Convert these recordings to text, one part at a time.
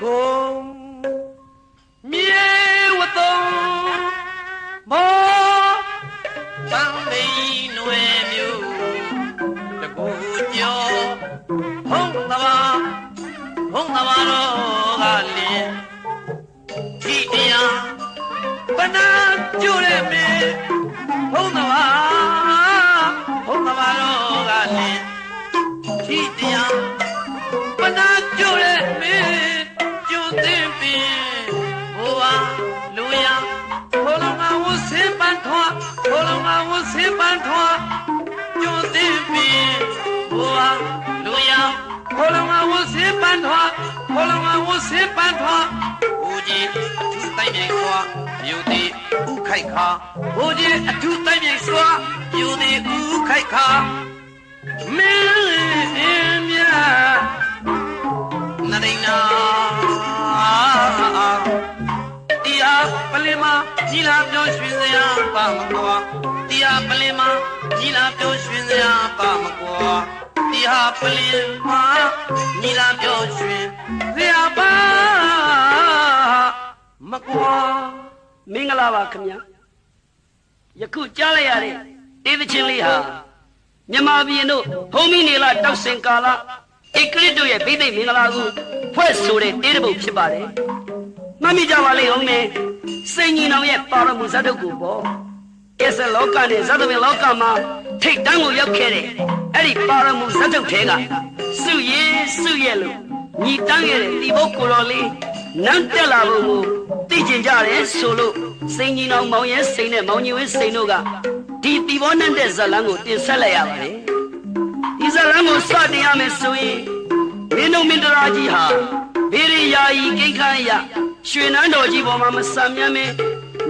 ကုံမြေဝတုံမောတန်လိန်နွယ်မျိုးတကူကျော်ဟုံးသဘာတော့ကလင်းဒီတရားပနာကျိုးတဲ့မေဟုံးသဘာတော့ကလင်းဒီတရားပနာကျိုးတဲ့မေကျိုးသိပင်ဘဝလူရဘောလုံးကဝဆင်းပန်းထွားဘောလုံးကဝဆင်းပန်းထွားကျိုးသိပင်ဘဝလူရဘောလုံးကဝဆင်းပန်းထွားဘောလုံးကဝဆင်းပန်းထွားဦးကြီးအထူးတိုက်မြိုက်စွာမြို့သည်ဥခိုက်ခါဦးကြီးအထူးတိုက်မြိုက်စွာမြို့သည်ဥခိုက်ခါမင်းမြတ်နရိနာတရားပလင်မကြီးလာပြောရွှင်စရာပါမကွာတရားပလင်မကြီးလာပြောရွှင်စရာပါမကွာတရားပလင်မကြီးလာပြောရွှင်စရာပါမကွာမင်္ဂလာပါခင်ဗျာယခုကြားလိုက်ရတဲ့တေးသချင်းလေးဟာမြန်မာပြည်တို့ဘုံမိနေလာတောက်စင်ကာလဧကရစ်တို့ရဲ့ဗိသိက်မင်္ဂလာကိုဖွဲ့ဆိုတဲ့တေးတစ်ပုဒ်ဖြစ်ပါတယ်မှတ်မိကြပါလိမ့်အောင်မယ်စိန်ကြီးတော်ရဲ့ပါရမူဇတ်တုတ်ကိုပေါ့အစလောကနဲ့ဇတ်တမင်လောကမှာထိတ်တန်းကိုရောက်ခဲ့တဲ့အဲ့ဒီပါရမူဇတ်တုတ်ထဲကစုရဲ့လို့ညီတန်းခဲ့တဲ့ဒီဘုတ်ကိုတော်လေးနန်းတက်လာဖို့ကိုသိကျင်ကြတယ်ဆိုလို့စိန်ကြီးတော်မောင်ရဲစိန်နဲ့မောင်ကြီးဝင်းစိန်တို့ကဒီတီဘောနဲ့တဲ့ဇလန်းကိုတင်ဆက်လိုက်ရပါတယ်ဒီဇလန်းကိုစတင်ရမယ်ဆိုရင်မင်းတို့မင်းတရာကြီးဟာဘေးရယာယီကိခန်းရရွှေနန်းတော်ကြီးပေါ်မှာမဆံမြန်းမင်း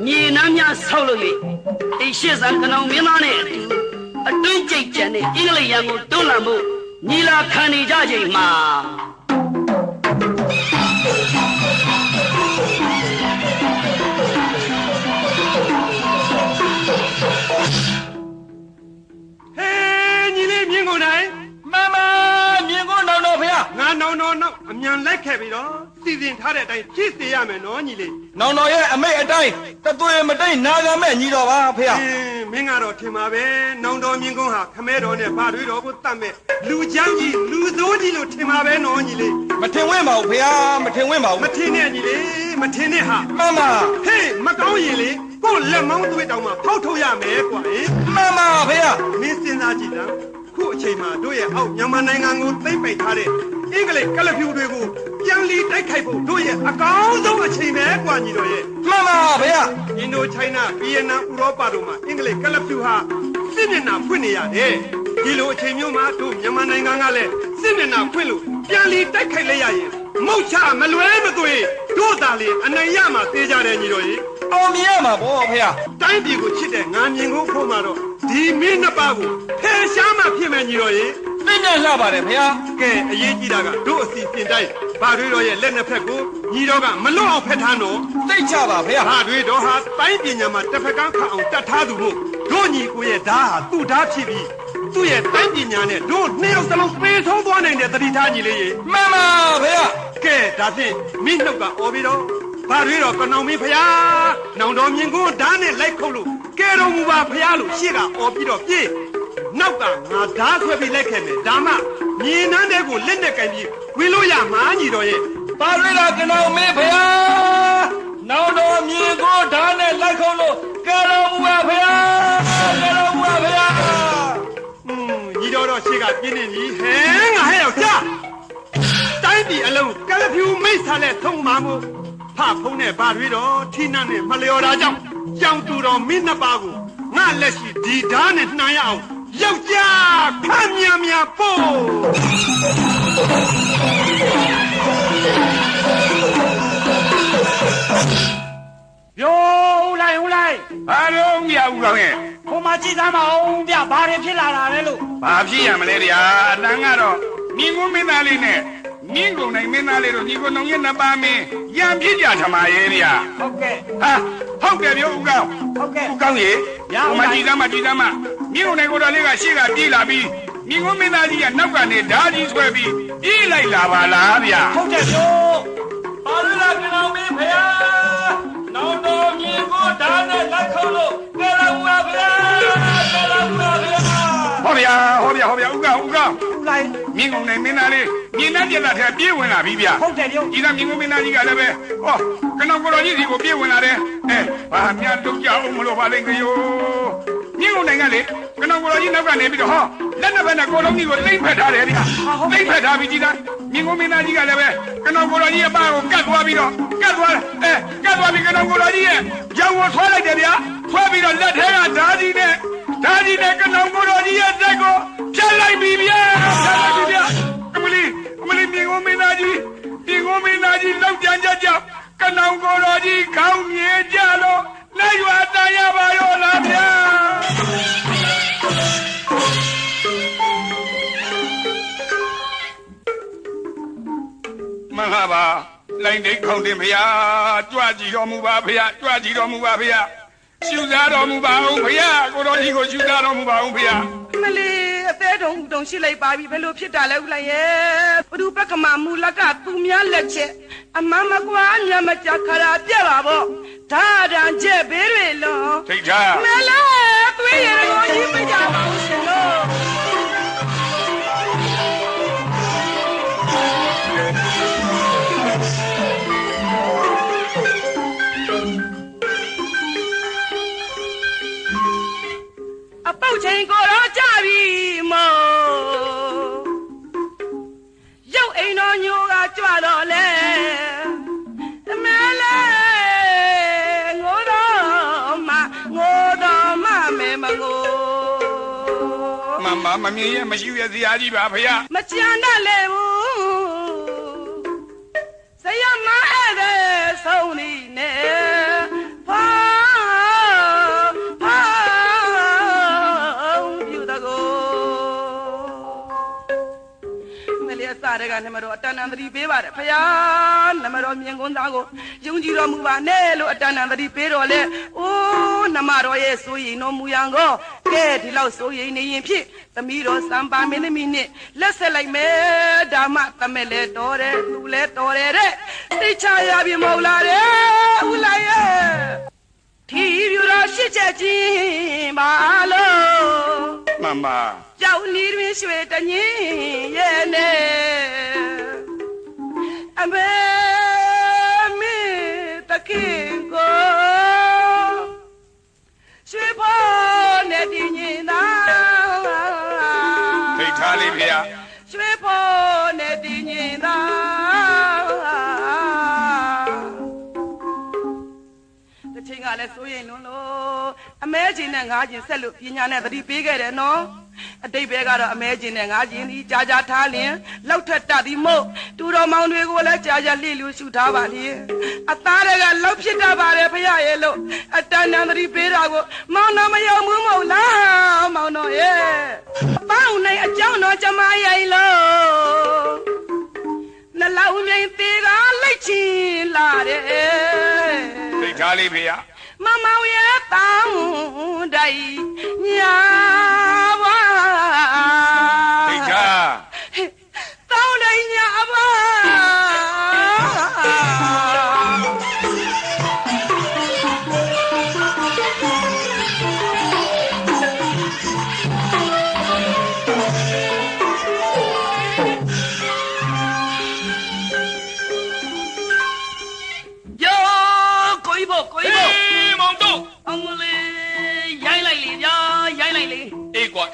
မြေနှမ်းများဆောက်လို့၍အိရှိဇံကနောင်မင်းသားနဲ့အတွင်းကျိတ်ကြံတဲ့အင်္ဂလိပ်ရန်ကိုတွန်းလှန်ဖို့ညီလာခံနေကြချိန်မှာငါနောင်တော်အမြန်လိုက်ခဲ့ပြီးတော့စီစဉ်ထားတဲ့အတိုင်းဖြစ်စေရမယ်နော်ညီလေးနောင်တော်ရဲ့အမိတ်အတိုင်းတသွေမတိတ်နာခံမဲ့ညီတော်ပါဖေမင်းကတော့ထင်ပါပဲနောင်တော်မြင့်ကုန်းဟာခမဲတော်နဲ့ဘာတွေတော်ကိုတတ်မဲ့လူချမ်းကြီးလူသိုးကြီးလို့ထင်ပါပဲနော်ညီလေးမထင်ဝင့်ပါဘူးဖေမထင်ဝင့်ပါဘူးမထင်နဲ့ညီလေးမထင်နဲ့ဟာမှန်ပါဟေးမကောင်းရင်လေကို့လက်မောင်းသွေးတောင်မှဖောက်ထုတ်ရမယ်ကွာမှန်ပါဖေမင်းစဉ်းစားကြည့်လားခုအချိန်မှာတို့ရဲ့အောက်မြန်မာနိုင်ငံကိုသိမ့်ပိတ်ထားတဲ့အင်္ဂလိပ်ကလဖြူတွေကိုပြန်လီတိုက်ခိုက်ဖို့တို့ရဲ့အကောင်းဆုံးအချိန်ပဲကွာညီတော်ရဲ့မှန်ပါဗျာအင်ဒိုချိုင်းနာဗီယက်နမ်ဥရောပတို့မှာအင်္ဂလိပ်ကလဖြူဟာစစ်မျက်နှာဖွင့်နေရတယ်ဒီလိုအချိန်မျိုးမှာတို့မြန်မာနိုင်ငံကလည်းစစ်မျက်နှာဖွင့်လို့ပြန်လီတိုက်ခိုက်လိုက်ရရင်မုတ်ချမလွဲမသွေတို့သာလေအနိုင်ရမှာသိကြတယ်ညီတော်ရဲ့အောင်မြင်ရမှာဗောဖေတိုင်းပြည်ကိုချစ်တဲ့ငါမြင်ဖို့ဖို့မှာတော့ဒီမင်းနှစ်ပါးကိုဖယ်ရှားမှဖြစ်မယ်ညီတော်ရဲ့သိနေလှပါတယ်ဖေကဲအရေးကြီးတာကတို့အစီအစဉ်တိုင်းဘာတွေတော်ရဲ့လက်နှစ်ဖက်ကိုညီတော်ကမလွတ်အောင်ဖက်ထားတော့သိချပါဖေဘာတွေတော်ဟာတိုင်းပညာမှာတစ်ဖက်ကန်းခတ်အောင်တတ်ထားသူမို့တို့ညီကိုရဲ့ဓာတ်ဟာသူ့ဓာတ်ဖြစ်ပြီးသူ့ရဲ့တိုင်းပညာနဲ့တို့နှစ်ယောက်စလုံးပေးဆုံးသွားနိုင်တဲ့တတိထားညီလေးရေမှန်ပါဖေကဲဒါဖြင့်မင်းနှုတ်ကအော်ပြီးတော့ဘာတွေတော့ကနောင်မင်းဖျားနောင်တော်မြင်ကိုဓာတ်နဲ့လိုက်ခုတ်လို့ကဲတော်မူပါဖျားလို့ရှေ့ကအော်ပြီးတော့ပြေးနောက်ကငါဓာတ်ဆွဲပြီးလိုက်ခဲ့မယ်ဒါမှမြင်နှမ်းတဲ့ကိုလက်နဲ့ကင်ပြီးဝင်လို့ရမှာညီတော်ရဲ့ဘာတွေတော့ကနောင်မင်းဖျားနောင်တော်မြင်ကိုဓာတ်နဲ့လိုက်ခုတ်လို့ကဲတော်မူပါဖျားကဲတော်မူပါဖျားညီတော်တော့ရှေ့ကပြင်းနေပြီဟဲငါဟဲ့ယောက်ကြားတိုင်းပြည်အလုံးကလဖြူမိတ်ဆာနဲ့ထုံမှမို့ဖဖုံးနဲ့ဘာတွေတော့ထိနှံ့နဲ့မလျော်တာကြောင့်ကြောင်တူတော်မင်းနှစ်ပါးကိုငါလက်ရှိဒီဓာတ်နဲ့နှံရအောင်ယောက်ျားခမ်းမြပို့ပြောဦးလိုက်ဘာလို့မရဘူးကောင်းရဲ့ဟိုမှာကြည့်သားမအောင်ဗျဘာတွေဖြစ်လာတာလဲလို့ဘာဖြစ်ရမလဲဗျာအတန်းကတော့မြင်းကုန်းမင်းသားလေးနဲ့မြင်းကုန်နိုင်မင်းသားလေးတို့ညီကိုနှုံရဲ့နှစ်ပါးမင်းရံပြစ်ကြထမရဲ့ဗျာဟုတ်ကဲ့ဟာဟုတ်ကဲ့ပြောဦးကောင်းဟုတ်ကဲ့ဦးကောင်းရေဟိုမှာကြည့်သားမမြင်းကုန်နိုင်ကိုတော်လေးကရှေ့ကပြေးလာပြီးမြင်းကုန်းမင်းသားကြီးကနောက်ကနေဓာကြီးဆွဲပြီးပြေးလိုက်လာပါလားဗျာဟုတ်တယ်ပြော လို့လားကျွန်တော်မင်းဖေနောင်တော်မြင်ကိုဓာတ်နဲ့လက်ခုံးလို့ကဲတော်မူပါဗျာကဲတော်မူပါဗျာဟောဗျာဥက္ကလိုက်မြင်းကုန်နေမင်းသားလေးမြင်းသားပြက်လာတဲ့ပြေးဝင်လာပြီဗျာဟုတ်တယ်ပြောဒီကမြင်းကုန်မင်းသားကြီးကလည်းပဲဟောကနောင်ကိုတော်ကြီးစီကိုပြေးဝင်လာတယ်ဘာများတုတ်ကြအောင်မလို့ပါလိမ့်ကယောမြင်းကုန်နိုင်ငံလေကနောင်ကိုတော်ကြီးနောက်ကနေပြီးတော့ဟောလက်နှစ်ဘက်နဲ့ကိုလုံးကြီးကိုလိမ့်ဖက်ထားတယ်ဗျာလိမ့်ဖက်ထားပြီးဒီကမြင်းကုန်မင်းသားကြီးကလည်းပဲကနောင်ကိုတော်ကြီးအပါကိုကတ်သွားပြီးတော့ကတ်သွားပြီးကနောင်ကိုတော်ကြီးရဲ့ရောင်ကိုဆွဲလိုက်တယ်ဗျာဆွဲပြီးတော့လက်ထဲကဓာကြီးနဲ့ကနောင်ကိုတော်ကြီးရဲ့တက်ကိုဖြတ်လိုက်ပြီဗျာအမလီမြင်းကုန်မင်းသားကြီးလောက်ကြကနောင်ကိုတော်ကြီးခေါင်းမြေကြလို့လက်ရွာတန်ရပါရောလားဗျာမဟာပါလိုင်းဒိတ်ခေါင်းတင်ဖေဟာကြွကြည့်တော်မူပါဖေဟာရှူစားတော်မူပါအောင်ဖေဟာကိုတော်ကြီးကိုရှူစားတော်မူပါအောင်ဖေဟာမလေးအသေးတုံရှိလိုက်ပါပြီဘယ်လိုဖြစ်တာလဲဦးလိုက်ရဲ့ဘုဒ္ဓပက္ခမမူလကသူများလက်ချက်အမမကွာညမကြခရာပြပါဗောဒါတန်ချက်ဘေးတွေလုံးထိတ်ထားမလေးသွေးရည်ကိုကြီးမကြပါဘူးရှင်လို့အပေါက်ချိန်ကိုတော့ကြပြီမို့ရုပ်အိမ်တော်ညိုကကြွတော့လဲအမဲလဲငိုတော့မဲမငိုမမြင်ရမရှိရဇာကြီးပါဖေ။မကြံတတ်လေဘူးဇယမအဲ့တဲ့ဆုံးနေနဲ့ဖာပြူတကိုမလေးအစားတဲ့ကနမတော်အတန်တန်သတိပေးပါတယ်ဖယားနမတော်မြင်ကွန်းသားကိုယုံကြည်တော်မူပါနဲ့လို့အတန်တန်သတိပေးတော်လဲအိုးနမတော်ရဲ့စိုးရင်တော်မူရန်ကိုကဲဒီလောက်စိုးရင်နေရင်ဖြစ်သမီးတော်စံပါမင်းသမီးနဲ့လက်ဆက်လိုက်မယ်ဒါမှသမက်လဲတော်တယ်သူလဲတော်တယ်တဲ့သိချရပြီမဟုတ်လားတဲ့ဦးလိုက်ရဲ့ထီပြူတော်ရှစ်ချက်ချင်းပါလို့မမကြောက်နီတွင်ရွှေတညင်းရဲ့နဲ့အမေမင်းတခင်ကိုရွှေဖို့နဲ့တည်ညင်သာထိတ်ထားလေးဖေ။ရွှေဖို့နဲ့တည်ညင်သာတချိန်ကလည်းစိုးရင်လွန်းလို့အမဲချင်းနဲ့ငါးချင်းဆက်လို့ပညာနဲ့သတိပေးခဲ့တယ်နော်အတိတ်ဘဲကတော့အမဲချင်းနဲ့ငါးချင်းဒီကြာကြာထားလင်လောက်ထက်တတ်သည်မို့တူတော်မောင်တွေကိုလည်းကြာကြာလှည့်လူရှုထားပါလေအသားတွေကလောက်ဖြစ်တတ်ပါတယ်ဖရရဲ့လို့အတန်တန်သတိပေးတာကိုမောင်တော်မယုံဘူးမဟုတ်လားမောင်တော်ရဲ့ပေါင်းနိုင်အကြောင်းတော်ကျမရိုင်လို့နှလုံးမြင်သေးကလိုက်ချင်လာတယ်ထိတ်ထားလေးဖေမမောင်ရဲ့တောင်းတိုင်ညာပါထိတ်ထားတောင်းတိုင်ညာပါ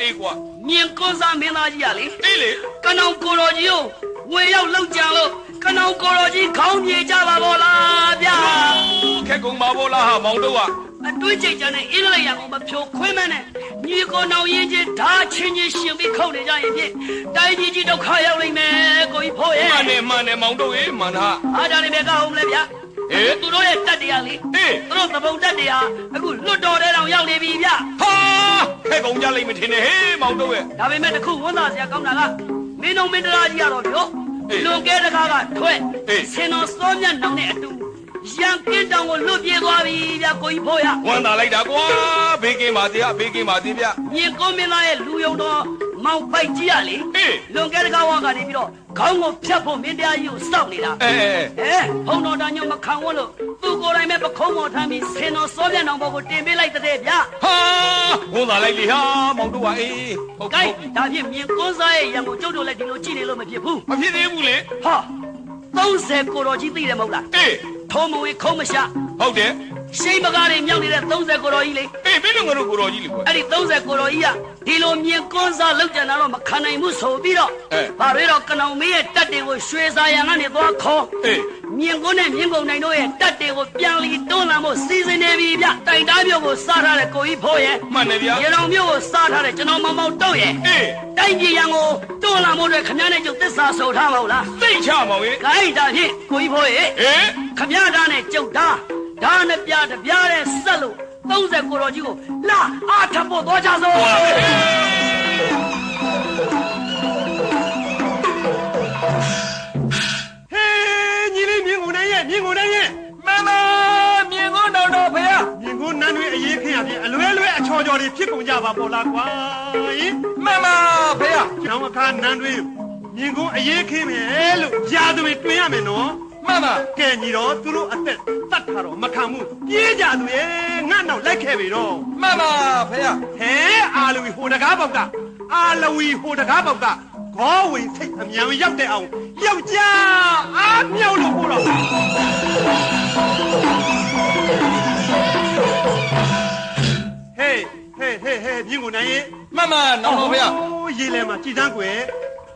အေးကွာမြင်ကွန်းစားမင်းသားကြီးကလေအေးလေကနောင်ကိုတော်ကြီးကိုဝေရောက်လောက်ကြလို့ကနောင်ကိုတော်ကြီးခေါင်းပြေကြပါဘောလားဗျာခက်ကုန်ပါဘောလားဟာမောင်တို့ကအတွေးကြိတ်ကြနဲ့အင်းလိုက်ရအောင်မဖြိုခွင်းမနဲ့ညီကိုနောင်ရင်ချင်းဓာချင်းချင်းရှင်ပြီးခုတ်နေကြရင်ဖြင့်တိုင်းကြီးဒုက္ခရောက်လိမ့်မယ်ကိုကြီးဖို့ရဲ့မှန်တယ်မောင်တို့ရေမှန်တာအားကြနေပဲကောင်းမလဲဗျာသူတို့ရဲ့တက်တရားလေသူတို့သဘုံတက်တရားအခုလွတ်တော်တဲ့တောင်ရောက်နေပြီဗျဟာခဲကုန်ကြလိမ့်မထင်နဲ့ဟေးမောင်တို့ရဲ့ဒါပေမဲ့တခုဝန်သားစရာကောင်းတာကမင်းတို့မင်းတရားကြီးကတော့ပြောလွန်ကဲတကားကထွက်ဆင်တော်စောမြတ်နောင်နဲ့အတူရန်ကင်းတောင်ကိုလွတ်ပြေးသွားပြီဗျကိုကြီးဖို့ရဝန်သားလိုက်တာကွာဘေးကင်းပါသေးဗျမြင်ကုန်းမင်းသားရဲ့လူယုံတော် မောင်ပိုက်ကြီးရလေ အေး လွန်ကဲတကားဝါကနေပြီးတော့ခေါင်းကိုဖြတ်ဖို့မင်းတရားကြီးကိုစောင့်နေတာ ဘုံတော်တန်ညွန့်မခံဝလို့သူကိုယ်တိုင်ပဲပခုံးပေါ်ထမ်းပြီးဆင်တော်စောပြန်တော်ပေါ်ကိုတင်ပေးလိုက်တဲ့ဗျာ ဟာဝန်လာလိုက်လေဟာမောင်တို့ကအေးဟုတ် ကဲဒါဖြင့်မြင်ကွန်းစားရဲ့ရံကိုကျုပ်တို့လည်းဒီလိုကြည့်နေလို့မဖြစ်ဘူး မဖြစ်သေးဘူးလေ ဟာ30ကိုတော်ကြီးသိတယ်မဟုတ်လား အေး ထုံးမဝင်ခုံးမရှာ ဟုတ်တယ် ရှိမကားတွေမြောက်နေတဲ့30ကိုတော်ကြီးလေ အေးမင်းတို့ငါတို့ကိုတော်ကြီးလေကွာ အဲ့ဒီ30ကိုတော်ကြီးကဒီလိုမြင်ကွန်းစားလောက်ကြံတာတော့မခံနိုင်ဘူးဆိုပြီးတော့ အေး ဘာတွေတော့ကနောင်မေးရဲ့တက်တွေကိုရွှေစာရံကနေသွားခေါ် အေး မြင်ကွန်းနဲ့မြင်ကုန်နိုင်တို့ရဲ့တက်တွေကိုပြန်လီတွန်းလာဖို့စီစဉ်နေပြီဗျတိုင်တားမျိုးကိုစားထားတဲ့ကိုကြီးဖိုးရဲ့ မှန်တယ်ဗျာ ရေတော်မျိုးကိုစားထားတဲ့ကျွန်တော်မောင်မောင်တော့ရဲ့ အေး တိုင်းပြည်ရန်ကိုတွန်းလာဖို့အတွက်ခမည်းနဲ့ကျုပ်သစ္စာဆိုထားမဟုတ်လား သိချမောင်ရေ ခိုင်းတာဖြင့်ကိုကြီးဖိုးရဲ့ အေး ခမည်းသားနဲ့ကျုပ်သားဒါနဲ့ပြတပြားတဲ့ဆက်လို့30ကိုတော်ကြီးကိုလာအားထပ်ဖို့သွားကြစို့ ဟေးညီလေးမြင်ကုန်နိုင်ရဲ့မြင်ကုန်နိုင်ရဲ့ မမမြင်ကိုတော်တော်ဖေဟာ မြင်ကုန်နန်းတွေအရေးခင်းရပြင်အလွဲလွဲအချော်ချော်တွေဖြစ်ကုန်ကြပါပေါ်လားကွာဟင် မမဖေဟာ ကျောင်းအခါနန်းတွေမြင်ကုန်အရေးခင်းမယ်လို့ကြာသူတွေတွင်ရမယ်နော် မမ ကဲညီတော့သူတို့အသက်တတ်ထားတော့မခံဘူးပြေးကြသူရဲ့ငါ့နောက်လိုက်ခဲ့ပြီတော့ မမဖေဟာ ဟဲအာလဝီဟိုတကားပေါက်ကအာလဝီဟိုတကားပေါက်ကခေါ်ဝင်စိတ်အမြန်ရောက်တဲ့အောင်ယောက်ျားအားမြောက်လို့ဟိုတော့ဟေးမြင်ကုန်နိုင်ရဲ့ မမနောင်တော်ဖေဟာ ရေလဲမှာကြည်စမ်းကွယ်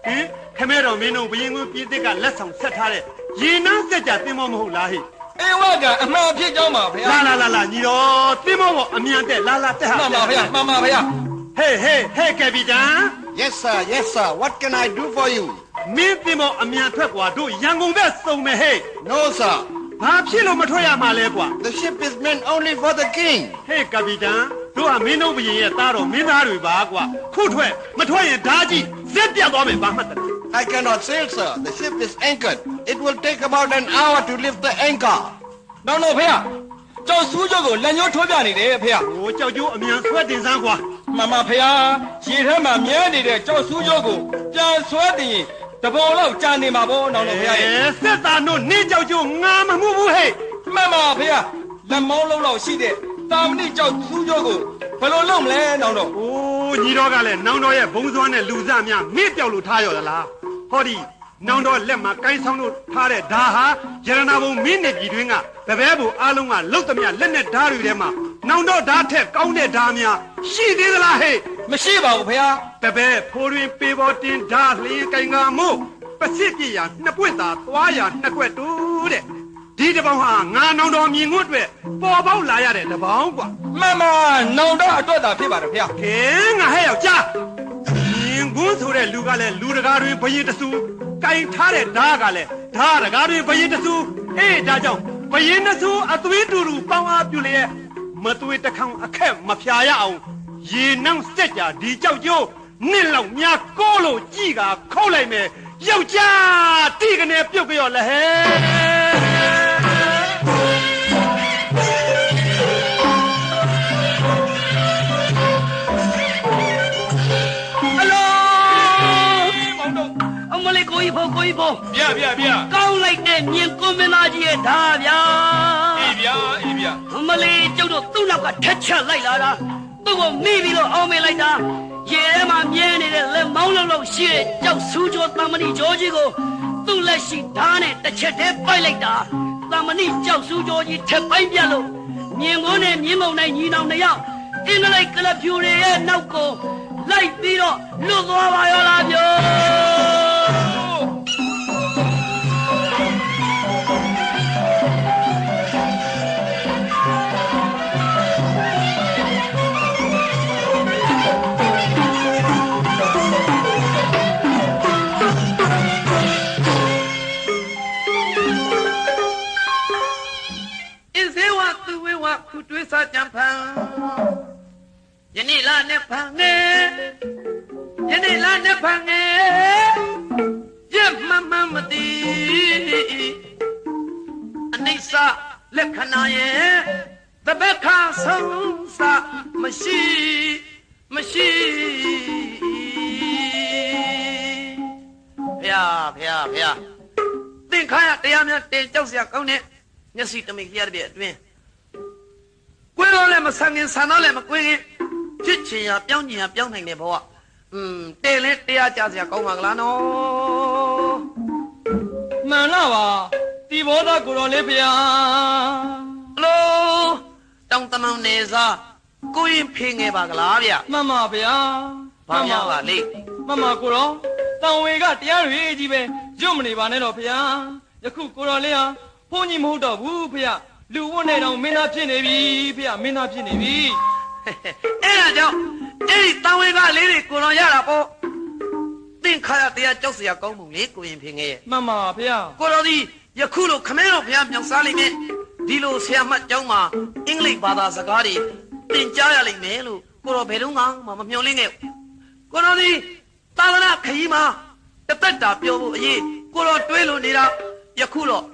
ဟင်ခမဲတော်မင်းတို့ဘရင်ကွန်းပြည်သစ်ကလက်ဆောင်ဆက်ထားတဲ့ရေနန်းစက်ကြတင်မောမဟုတ်လားဟိ အေဝကအမှန်ဖြစ်ကြောင်းပါဖေဟာ လာညီတော်တင်မောပေါ်အမြန်တက်လာတက် မ ဟာ မဖေဟာမမဖေဟာ ဟေးကပီတန် Yes sir what can I do for you မင်းတင်မောအမြန်ထွက်ကွာတို့ရန်ကုန်ဘက်စုံမယ်ဟဲ့ No sir ဘာဖြစ်လို့မထွက်ရမှာလဲကွာ the ship is meant only for the king ဟေးကပီတန်တို့ဟာမင်းတို့ဘရင်ရဲ့သားတော်မင်းသားတွေပါကွာခုထွက်မထွက်ရင်ဓာကြီးဇက်ပြတ်သွားမယ်ဘာမှတ်တယ် I cannot sail sir the ship is anchored it will take about an hour to lift the anchor နောင်တော်ဖေဟာကျောက်စူးကျော်ကိုလက်ညှိုးထိုးပြနေတယ်ဖေဟာ ဟိုကြောက်ကျိုးအမြန်ဆွဲတင်စမ်းကွာ မမဖေဟာရေထဲမှာမြဲနေတဲ့ကျောက်စူးကျော်ကိုပြန်ဆွဲတင်တဘောလောက်ကြာနေမှာပေါ့နောင်တော်ဖေဟာရဲ့ စစ်သားတို့နေကြောက်ကျိုးငါမမှုဘူးဟဲ့ မမဖေဟာလက်မောင်းလုံးလောက်ရှိတဲ့တာမဏိကျောက်စူးကျော်ကိုဘယ်လိုလုပ်မလဲနောင်တော် အိုးညီတော်ကလည်းနောင်တော်ရဲ့ဘုံစွမ်းနဲ့လူစားများမေ့ပြောက်လို့ထားရသလားဟောဒီနောင်တော်လက်မှာကိုင်းဆောင်လို့ထားတဲ့ဓာဟာရတနာဘုံမင်းနေပြည်တွင်းကတပည့်ဘုံအားလုံးကလုတ်သမျှလက်နဲ့ဓာတွေထဲမှာနောင်တော်ဓာထက်ကောင်းတဲ့ဓာများရှိသေးသလားဟဲ့ မရှိပါဘူးဖေဟာ တပည့်ဖိုးတွင်ပေပေါ်တင်ဓာလျင်ကိုင်ကမို့ပစစ်ပြရာနှစ်ပွင့်သာသွားရာနှစ်ကွက်တူတဲ့ဒီတပေါင်းဟာငါနောင်တော်မြင်ခွတ်အတွက်ပေါ်ပေါက်လာရတဲ့တပေါင်းကွာ မမနောင်တော်အတွက်သာဖြစ်ပါတယ်ဖေဟာ ကဲငါဟဲ့ယောက်ျားမြင်ကွန်းဆိုတဲ့လူကလည်းလူတကာတွင်ဘရင်တဆူကင်ထားတဲ့ဓာကလည်းဓာတကာတွင်ဘရင်တဆူအေးဒါကြောင့်ဘရင်တဆူအသွေးတူတူပေါင်းအားပြုလျက်မသွေးတခေါင်အခက်မဖြာရအောင်ရေနှောင်းစက်ကြဒီကြောက်ကျိုးနှစ်လောက်များကိုလို့ကြည်ကခုတ်လိုက်မယ်ယောက်ျားတိကနေပြုတ်ကြော်လဲဟဲ့ အမလေးကိုကြီးဖို့ ဗျ ကောင်းလိုက်တဲ့မြင်ကွန်းမင်းသားကြီးရဲ့ဓာဗျာ အေးဗျ အမလေးကျုပ်တို့သူ့နောက်ကထက်ချက်လိုက်လာတာသူ့ကိုမိပြီးတော့အောင်းမေးလိုက်တာရေထဲမှာမြဲနေတဲ့လက်မောင်းလုံးလုံးရှိတဲ့ကြောက်ဆူးကျော်တမဏိကျော်ကြီးကိုသူ့လက်ရှိဓာနဲ့တစ်ချက်တည်းပိုက်လိုက်တာတမဏိကြောက်ဆူးကျော်ကြီးထက်ပိုင်းပြတ်လို့မြင်ကွန်းနဲ့မြင်းမုံနိုင်ညီနောင်နှစ်ယောက်အင်္ဂလိပ်ကလပ်ဖြူတွေရဲ့နောက်ကိုလိုက်ပြီးတော့လွတ်သွားပါရောလားပြော ခုတွေးစားကြံဖန်ယနေ့လာနဲ့ဖန်ငယ်ယနေ့လာနဲ့ဖန်ငယ် သင်ခါရတရားများတင်ကြောက်စရာကောင်းတဲ့မျက်စိတမိတ်လျက်တပြည့်အတွင်းကွင်းတော့လည်းမဆန်ခင်ဆန်တော့လည်းမကွင်းခင်ဖြစ်ချင်ရပြောင်းချင်ရပြောင်းနိုင်တဲ့ဘဝတဲလဲတရားကြစရာကောင်းပါကလားနော် မှန်လားပါဒီဘောသားကိုတော်လေးဖေဟာ အလိုတောင်တမောင်နေစားကိုရင်ဖေငယ်ပါကလားဗျ မှန်ပါဗျာ ဘာများပါလိ မှန်ပါကိုတော်တောင်ဝေကတရားတွေကြီးပဲကျွတ်မနေပါနဲ့တော့ဖေဟာယခုကိုတော်လေးဟာဘုန်းကြီးမဟုတ်တော့ဘူးဖေဟာလူဝတ်နေတော့မင်းသားဖြစ်နေပြီဖေဟာမင်းသားဖြစ်နေပြီ အဲ့ဒါကြောင့်အဲ့ဒီတောင်ဝေကလေးတွေကိုတော်ရတာပေါ့သင်ခါရတရားကြောက်စရာကောင်းမှုလေကိုရင်ဖေငယ်ရဲ့ မှန်ပါဖေဟာ ကိုတော်ဒီယခုလိုခမဲတော်ဘုရားမြောက်စားလိမ့်မယ်ဒီလိုဆရာမကျောင်းမှာအင်္ဂလိပ်ဘာသာစကားတွေသင်ကြားရလိမ့်မယ်လို့ကိုတော်ဘယ်တော့မှမမျှော်လင့်ခဲ့ကိုတော်ဒီသာသနာခရီးမှာတသက်တာပြောဖို့အရေးကိုတော်တွေးလို့နေတာယခုတော့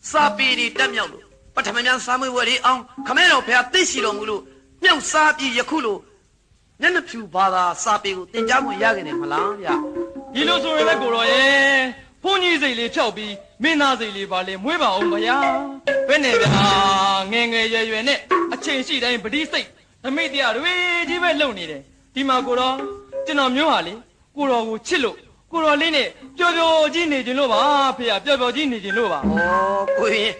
စာပေတွေတက်မြောက်လို့ပထမများစာမွေးဝဲတွေအောင်ခမဲတော်ဘုရားသိရှိတော်မူလို့မြောက်စားပြီးယခုလိုမျက်နှာဖြူဘာသာစာပေကိုသင်ကြားခွင့်ရခဲ့တယ်မလားဗျ ဒီလိုဆိုရင်လည်းကိုတော်ရဲ့ဘုန်းကြီးစိတ်လေးဖြောက်ပြီးမင်းသားစိတ်လေးပါလေမွေးပါအောင်ဗျာဘယ်နဲ့ဗျာငယ်ငယ်ရွယ်ရွယ်နဲ့အချိန်ရှိတိုင်းပတိစိတ်ဓမိတ်တရားတွေကြီးပဲလုံနေတယ်ဒီမှာကိုတော်ကျွန်တော်မျိုးဟာလေကိုတော်ကိုချစ်လို့ကိုတော်လေးနဲ့ပျော်ပျော်ကြီးနေခြင်းလို့ပါဖေဟာပျော်ပျော်ကြီးနေခြင်းလို့ပါ ဩကိုရင်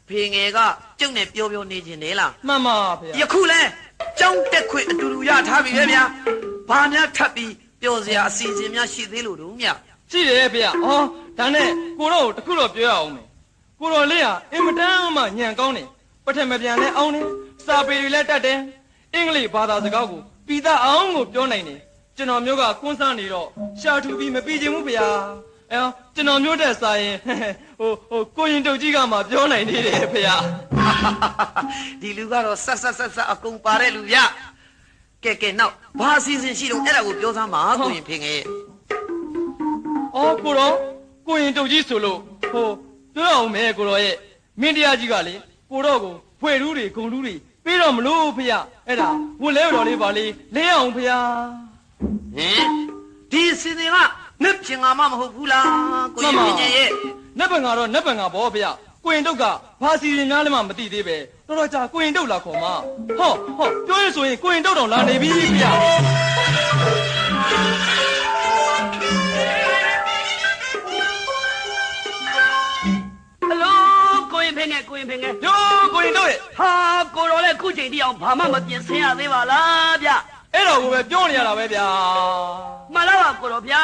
ဖေငယ်ကကျုပ်နဲ့ပြောပြောနေခြင်းလေလား မှန်ပါဖေဟာ ယခုလဲကျောင်းတက်ခွင့်အတူတူရထားပြီပဲဗျာဘာများထပ်ပြီးပြောစရာအစီအစဉ်များရှိသေးလို့တို့မြ ရှိတယ်ဖေဟာဩဒါနဲ့ကိုတော်ကိုတခုတော့ပြောရအောင်မယ်ကိုတော်လေးဟာအင်မတန်မှညံကောင်းတယ်ပထမပြန်လဲအောင်တယ်စာပေတွေလည်းတတ်တယ်အင်္ဂလိပ်ဘာသာစကားကိုပြည်သားအောင်ကိုပြောနိုင်တယ်ကျွန်တော်မျိုးကကွန်းစားနေတော့ရှာထူပြီးမပြီးခြင်းဘူးဗျာအဲကျွန်တော်မျိုးတက်စားရင်ကိုရင်တုတ်ကြီးကမှပြောနိုင်နေတယ်ဗျာ ဒီလူကတော့ဆက်အကုန်ပါတဲ့လူဗျကဲနောက်ဘာအစီအစဉ်ရှိတော့အဲ့ဒါကိုပြောစမ်းပါကိုရင်ဖေငယ် အော်ကိုတော့ကိုရင်တုတ်ကြီးဆိုလို့ပြောအောင်မဲကိုတော့ရဲ့မင်းတရားကြီးကလေကိုတော့ကိုဖွေရူးတွေဂုံရူးတွေပြီးတော့မလို့ဗျာအဲ့ဒါဝတ်လဲတော်လေးပါလေလဲအောင်ဗျာ ဟင်ဒီအစီအစဉ်ကနှစ်ပြင်ငါမမဟုတ်ဘူးလားကိုရင်ဖေငယ်ရဲ့ နတ်ပံကတော့နတ်ပံကဘောဗျာကိုရင်တုတ်ကဘာစီရင်များလည်းမသိသေးပဲတော်တော်ကြာကိုရင်တုတ်လာခေါ်မှာဟောပြောရင်ဆိုရင်ကိုရင်တုတ်တော်လာနေပြီဗျာ ဟယ်လိုကိုရင်ဖေငယ် ယိုကိုရင်တုတ်ရဲ့ ဟာကိုတော်လည်းခုချိန်ထိအောင်ဘာမှမပြင်ဆင်ရသေးပါလားဗျ အဲ့တော့ကိုပဲပြောနေရတာပဲဗျာ မှန်လားပါကိုတော်ဗျာ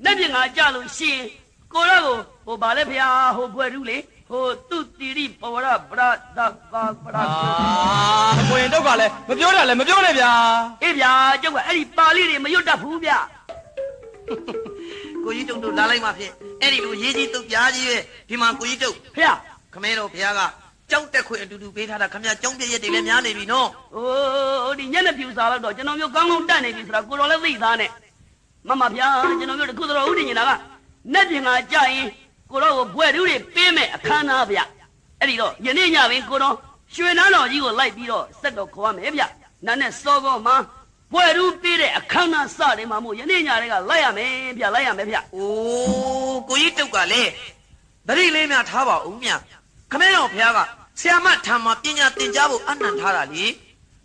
လက်ပြင်ကကြလို့ရှိရင်ကိုတော်ကိုဗာလဲဗျာဘွယ်ရူးလေသူတိရိပဝရပရဒပါပရ ကိုရင်တုတ်ကလည်းမပြောတာလည်းမပြောနဲ့ဗျာ အေးဗျာကျုပ်ကအဲ့ဒီပါဠိတွေမရွတ်တတ်ဘူးဗျ ကိုကြီးတုတ်လာလိုက်မှဖြင့်အဲ့ဒီလိုရေးကြီးတုတ်ပြားကြီးရဲ့ဒီမှာကိုကြီးတုတ် ဖေ ခမဲတော်ဘုရားကကျောင်းတက်ခွင့်အတူတူပေးထားတာခမရကျောင်းပြည့်ရက်တွေလည်းများနေပြီနော် ဒီညနေပြူစားတော့ကျွန်တော်မျိုးကောင်းကောင်းတက်နေပြီဆိုတော့ကိုတော်လည်းသိသားနဲ့မမဗျာကျွန်တော်မျိုးတခုတော်ဥတည်နေတာကနဲ့ပြင်ကကြရင်ကိုတော်ကိုဘွဲ့တူးတွေပေးမယ်အခမ်းအနားဗျအဲ့ဒီတော့ယနေ့ညပင်ကိုတော်ရွှေနန်းတော်ကြီးကိုလိုက်ပြီးတော့စက်တော်ခေါ်ရမယ်ဗျနာနဲ့စောကောမှာဘွဲ့တူးပေးတဲ့အခမ်းအနားစတယ်မှာမို့ယနေ့ညတွေကလိုက်ရမယ်ဗျလိုက်ရမယ်ဗျ အိုးကိုကြီးတုတ်ကလည်းဗရိလေးများထားပါဦးမြခမဲတော်ဘုရားကဆရာမထံမှာပညာသင်ကြားဖို့အနှံထားတာလေ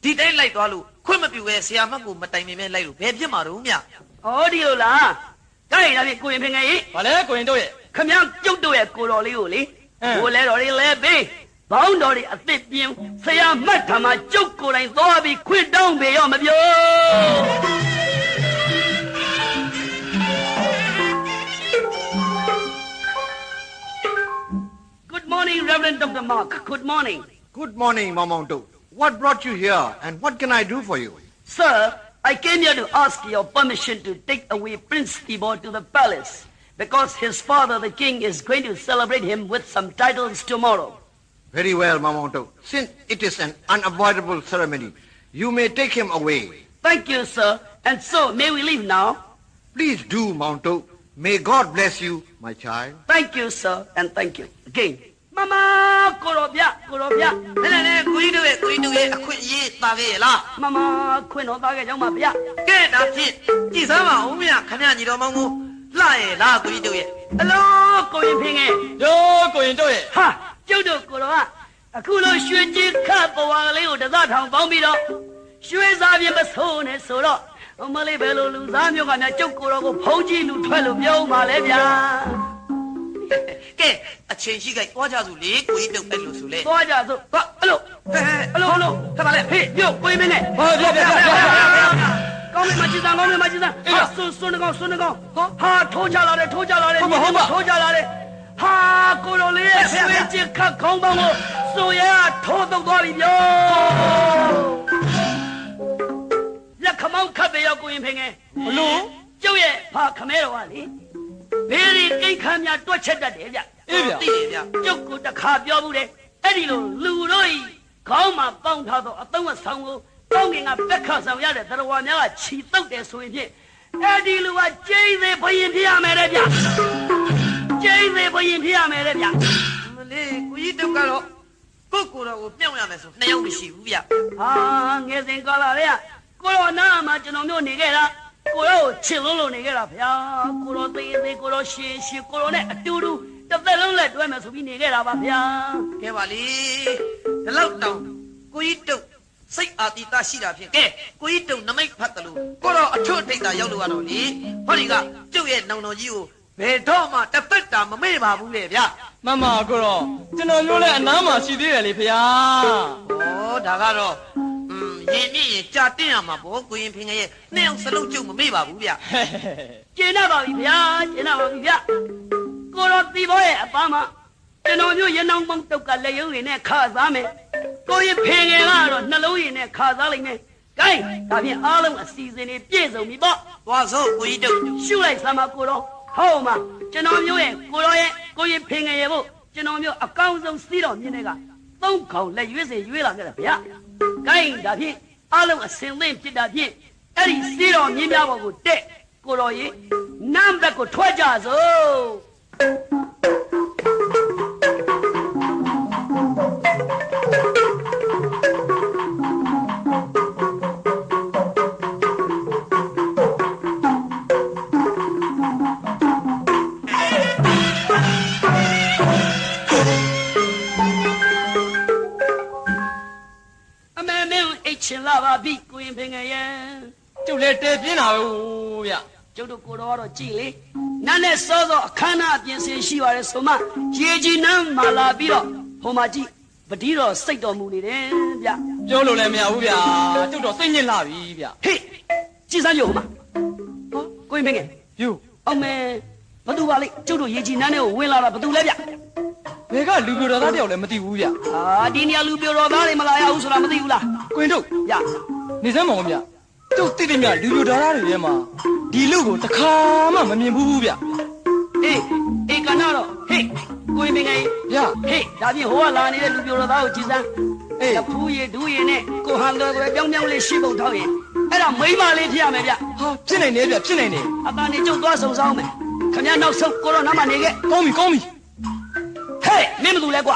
ဒီတိုင်းလိုက်သွားလို့ခွင့်မပြုပဲဆရာမကိုမတိုင်ပင်ပဲလိုက်လို့ဘယ်ဖြစ်မှာတော့မြ ဟောဒီလိုလားကြိုက်လာပြီကိုရင်ဖင်ငယ်ကြီး ဗာလဲကိုရင်တုတ်ရဲ့ ခမည်းကျုပ်တို့ရဲ့ကိုတော်လေးကိုလေကိုလဲတော်လေးလဲပေးဘောင်းတော်လေးအစ်စ်ပြင်းဆရာမတ်ထမှာကျုပ်ကိုယ်တိုင်သွားပြီးခွင့်တောင်းပေရောမပြော Good morning Reverend Dr. Mark Good morning Good morning, Mamondo. What brought you here and what can I do for you? Sir I came here to ask your permission to take away Prince Thibaut to the palace because his father the king is going to celebrate him with some titles tomorrow. Very well, Mamondo. Since it is an unavoidable ceremony, you may take him away. Thank you, sir. And so, may we leave now? Please do, Mamondo. May God bless you, my child. Thank you, sir, and thank you. Again. Mama, Korobia. နဲ့ကိုကြီးတို့ရဲ့အခွင့်အရေးပါခဲ့ရလား Mama, ခွင့်တော်သားခဲ့ကြောင်းပါဗျာ ကဲဒါဖြင့်ကြည်စမ်းပါဦးမြခမရညီတော်မောင်ကို လှရဲ့လားကိုကြီးတို့ရဲ့ အလောကိုရင်ဖင်ငယ် တို့ကိုရင်တို့ရဲ့ ဟာကျုပ်တို့ကိုတော်ကအခုလိုရွှေကြီးခတ်ပွားကလေးကိုတသက်ထောင်ပေါင်းပြီးတော့ရွှေစားပြမဆိုးနဲ့ဆိုတော့မလေးပဲလို့လူသားမျိုးကများကျုပ်ကိုတော်ကိုဖုံးကြည့်လူထွက်လို့ပြောပါလေဗျာ ကဲအချိန်ရှိခိုက်သွားကြစုလေကိုကြီးတို့အဲ့လိုဆိုလေ သွားကြစို့သွားအလိုခါပါလေဟေးညို့ကိုရင်ဖင်ငယ် ဟောပြ ကောင်းပြီမကြည့်စမ်းဟာစွန်းကောင်းဟာထိုးချလာတယ်ထိုးချလာတယ်ဟာကိုလိုလေးရဲ့ဆွေးချစ်ခတ်ခေါင်းပေါင်းကိုစိုးရထိုးတော့သွားပြီပြောလက်ခမောင်းခတ်တယ်ရောကိုရင်ဖင်ငယ် ဘလို့ ကျုပ်ရဲ့ဖာခမဲတော်ကလေဘေးဒီကိန်းခမ်းများတွက်ချက်တတ်တယ်ဗျ အေးဗျ သိတယ်ဗျ ကျုပ်ကိုတခါပြောဘူးလေအဲ့ဒီလိုလူတို့ဤခေါင်းမှာပေါင်းထားသောအသုံးအဆောင်ကိုတောင်းငင်ကပက်ခတ်ဆောင်ရတဲ့တရားဝါများကခြီတုတ်တယ်ဆိုရင်ဖြင့်အဲ့ဒီလူကကျိန်းသေးဘယင်ဖြစ်ရမယ်တဲ့ဗျကျိန်းသေးဘယင်ဖြစ်ရမယ်တဲ့ဗျ မလေးကိုကြီးတို့ကတော့ကိုကိုတော်ကိုပြောင်းရမယ်ဆိုနှစ်ယောက်မရှိဘူးဗျ ဟာငယ်စဉ်ကာလလေးကကိုရောနာမှာကျွန်တော်မျိုးနေခဲ့တာကိုရောချစ်လုံးနေခဲ့တာဗျာကိုရောသေးသေးကိုရောရှင်းကိုရောနဲ့အတူတူတစ်သက်လုံးလက်တွဲမယ်ဆိုပြီးနေခဲ့တာပါဗျာ ကဲပါလေဒီလောက်တောင်ကိုကြီးတို့စိတ်အာတိတရှိတာဖြင့်ကဲကိုကြီးတို့နမိတ်ဖတ်တယ်လို့ကိုတော့အထွတ်ထိပ်တာရောက်လို့ရတော့လေဟောဒီကကျုပ်ရဲ့နောင်တော်ကြီးကိုဘယ်တော့မှတစ်သက်တာမမေ့ပါဘူးလေဗျ မမကိုတော့ကျွန်တော်မျိုးလဲအနားမှာရှိသေးတယ်လေဖေဟာ ဩဒါကတော့ရင်မြင့်ရင်ကြာတင်းရမှာပေါ့ကိုရင်ဖင်ငယ်ရဲ့နှစ်ယောက်စလုံးကျုပ်မမေ့ပါဘူးဗျ ကျင်းတော့ပါပြီဗျာကျင်းတော့ပါပြီဗျာကိုရောတီဘောရဲ့အပန်းမှာကျွန်တော်မျိုးရနောင်းပေါင်းတုတ်ကလက်ရုံးရည်နဲ့ခါစားမယ်ကိုရင်ဖင်ငယ်ကတော့နှလုံးရည်နဲ့ခါစားလိုက်မယ်ဂိုင်းဒါဖြင့်အားလုံးအစီအစဉ်တွေပြည့်စုံပြီပေါ့ သွားစို့ကိုကြီးတို့ ရှုလိုက်စမ်းပါကိုရောဟုတ်မှာကျွန်တော်မျိုးရဲ့ကိုရောရဲ့ကိုရင်ဖင်ငယ်ရဲ့ဖို့ကျွန်တော်မျိုးအကောင်းဆုံးစီးတော်မြင့်တဲ့ကသုံးခေါင်လက်ရွေးစင်ရွေးလာခဲ့တာဗျာဂိုင်းဒါဖြင့်အားလုံးအစင်သင့်ဖြစ်တာဖြင့်အဲ့ဒီစီးတော်မြင့်များပေါ်ကိုတက်ကိုရောရဲ့နံဘက်ကိုထွက်ကြစို့ရှင်လာပါပြီကိုရင်ဖင်ငယ်ရဲ့ ကျုပ်လဲတဲပြင်းတာပဲဗျ ကျုပ်တို့ကိုတော်ကတော့ကြည်လေနားနဲ့စောစောအခမ်းအနားပြင်ဆင်ရှိပါရဲဆိုမှရေကြီးနမ်းမာလာပြီးတော့ဟိုမှာကြည့်ပတိတော်စိတ်တော်မူနေတယ်ဗျ ပြောလို့လည်းမရဘူးဗျကျုပ်တော့စိတ်ညစ်လာပြီဗျ ဟေးကြည်စမ်းကြဟိုမှာဟောကိုရင်ဖင်ငယ် ယူ အောင်မဲဘသူပါလိကျုပ်တို့ရေကြီးနမ်းနဲ့ကိုဝင်လာတာဘသူလဲဗျ ဘယ်ကလူပြိုတော်သားတယောက်လည်းမသိဘူးဗျ ဟာဒီနေရာလူပြိုတော်သားတွေမလာရဘူးဆိုတာမသိဘူးလား ကိုရင်တို့ ဗျ နေစမ်းမအောင်ဗျကျုပ်တိတိမြလူပြိုတော်သားတွေထဲမှာဒီလူကိုတစ်ခါမှမမြင်ဘူးဗျ အေးကနာတော့ဟေးကိုရင်ဖင်ငယ် ဗျ ဟေးဒါဖြင့်ဟိုကလာနေတဲ့လူပြိုတော်သားကိုကြည်စမ်းတဖူးရည်ဒူးရည်နဲ့ကိုဟန်တော်ကိုပြောင်းပြောင်းလေးရှိပုံထောက်ရင်အဲ့ဒါမိမလေးဖြစ်ရမယ်ဗျ ဟာဖြစ်နိုင်တယ်ဗျဖြစ်နိုင်တယ် အသားနေကျုပ်သွားဆုံဆောင်မယ်ခင်ဗျားနောက်ဆုံးကိုရောနားမနေခဲ့ ကောင်းပြီကောင်းပြီ ဟဲ့မင်းမသူလဲကွာ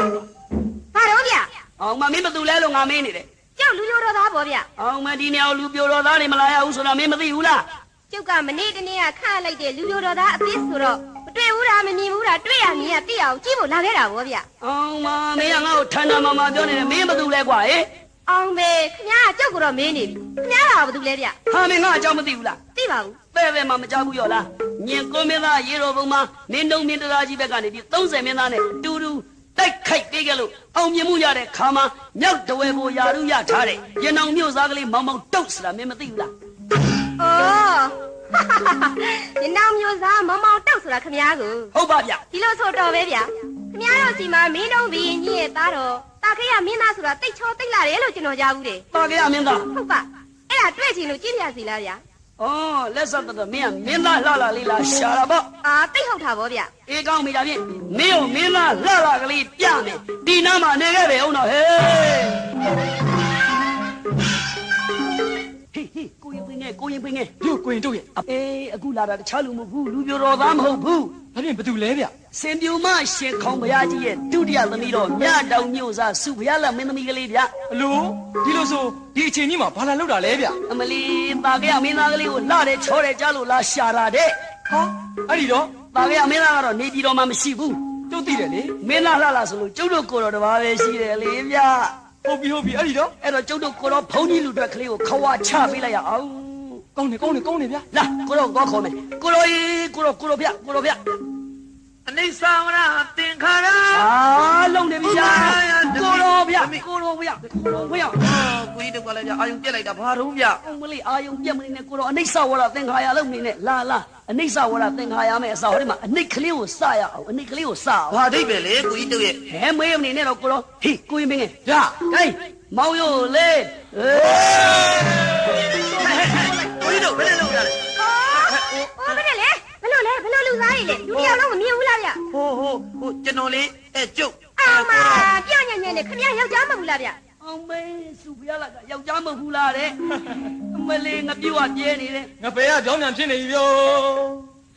ဘာတော့ဗျ အောင်မမင်းမသူလဲလို့ငါမင်းနေတယ် ကျောက်လူလိုတော်သားပေါ့ဗျ အောင်မဒီနေရာလူပြိုတော်သားတွေမလာရဘူးဆိုတာမင်းမသိဘူးလား ကျောက်ကမနေ့တနေ့ကခန့်လိုက်တဲ့လူလိုတော်သားအသစ်ဆိုတော့မတွေ့ဘူးလားမမြင်ဘူးလားတွေ့ရမြင်ရသိအောင်ကြည့်ဖို့လာခဲ့တာပေါ့ဗျ အောင်မမင်းကငါ့ကိုထန်ထန်မာမာပြောနေတယ်မင်းမသူလဲကွာဟေး အောင်ပဲခင်ဗျားကကျောက်ကတော့မင်းနေပြီခင်ဗျားကဘာတူလဲဗျ ဟာမင်းငါအကြောင်းမသိဘူးလား သိပါဘူး ပဲမှမကြောက်ဘူးရောလားညင်ကိုမင်းသားရေတော်ဘုံမှာမင်းတုံမင်းတရားကြီးဘက်ကနေပြီး30မင်းသားနဲ့အတူတူတိုက်ခိုက်ပေးခဲ့လို့အောင်မြင်မှုရတဲ့ခါမှာမြောက်တဝဲကိုယာရုရထားတဲ့ရနောင်မြို့သားကလေးမောင်မောင်တုတ်ဆိုတာမင်းမသိဘူးလား အော်ဒီနောင်မျိုးသားမောင်မောင်တောက်ဆိုတာခင်ဗျားကို ဟုတ်ပါဗျ ဒီလိုဆိုတော့ပဲဗျခင်ဗျားတို့စီမှာမင်းတုံးပြီးညရဲ့သားတော့တာခေရမင်းသားဆိုတာတိတ်ချောတိတ်လာတယ်လို့ကျွန်တော်ကြားဘူးတယ် ပါကြရမင်းသား ဟုတ်ပါအဲ့ဒါတွေ့ချင်လို့ကြည့်ပြစီလားဗျာ အော်လက်ဆက်တော့မင်းကမင်းသားလှလာလေးလားရှာတာပေါ့ အာတိတ်ဟုတ်တာဗောဗျ အေးကောင်းပြီဒါဖြင့်မင်းကိုမင်းသားလှလာကလေးပြမယ်ဒီနားမှာနေခဲ့ပဲအောင်တော့ဟေးကိုရင်ပင်ငယ် ယူကိုရင်တို့ရဲ့ အေးအခုလာတာတခြားလူမဟုတ်ဘူးလူပြိုတော်သားမဟုတ်ဘူး ဒါပြင်ဘယ်သူလဲဗျ စင်ပြူမရှင်ခေါင်ဘုရားကြီးရဲ့ဒုတိယသမီးတော်မြတောင်မြို့စားစုဘုရားလက်မင်းသမီးကလေးဗျ အလိုဒီလိုဆိုဒီအချိန်ကြီးမှာဘာလာလောက်တာလဲဗျ အမလီပါကြရမင်းသားကလေးကိုလှတယ်ချောတယ်ကြားလို့လာရှာတာတဲ့ ဟာ အဲ့ဒီတော့ တာခေယမင်းသားကတော့နေပြည်တော်မှာမရှိဘူး ကျုပ်သိတယ်လေ မင်းသားလှလာဆိုလို့ကျုပ်တို့ကိုတော်တပါးပဲရှိတယ်လေဗျာ ဟုတ်ပြီအဲ့ဒီတော့ အဲ့တော့ကျုပ်တို့ကိုတော်ဘုန်းကြီးလူအတွက်ကလေးကိုခဝါချပေးလိုက်ရအောင် ကောင်းတယ်ဗျာ လာကိုတော်သွားခေါ်မယ်ကိုတော်ကြီးကိုတော်ဗျကိုတော်ဗျ အနိစ္စဝရသင်္ခါရ လုံးနေပြီဗျာကိုတော်ဗျကိုတော်ဗျကိုတော်ဗျ ကိုကြီးတို့ကလည်းဗျအာယုံပြက်လိုက်တာဘာတော့ဗျ အမလေးအာယုံပြက်မနေနဲ့ကိုတော်အနိစ္စဝရသင်္ခါရလုံးနေနဲ့လာအနိစ္စဝရသင်္ခါရမယ်အစာဟိုဒီမှာအနိတ်ကလေးကိုစရအောင်အနိတ်ကလေးကိုစအောင် ဘာဒိတ်ပဲလေကိုကြီးတို့ရဲ့ ဟဲမေးမနေနဲ့တော့ကိုတော်ဟေးကိုရင်မင်းငယ်ဒါဂိုင်းမောင်ရိုးလေကိုကြီးတို့ဘယ်နဲ့လုပ်ရလဲ အော်ဘယ်နဲ့လဲဘယ်လိုလူသားကြီးလဲလူတယောက်လုံးမမြင်ဘူးလားဗျ ဟိုကျွန်တော်လေးကျုပ် အောင်မပြောင်းညံ့ညံ့နဲ့ခမရယောက်ျားမဟုတ်လားဗျ အောင်မေးစုပြရလာကယောက်ျားမဟုတ်ဘူးလားတဲ့အမလေးငပြူကပြဲနေတယ် ငါဘယ်ကကြောင်းမြန်ဖြစ်နေပြီဗျာ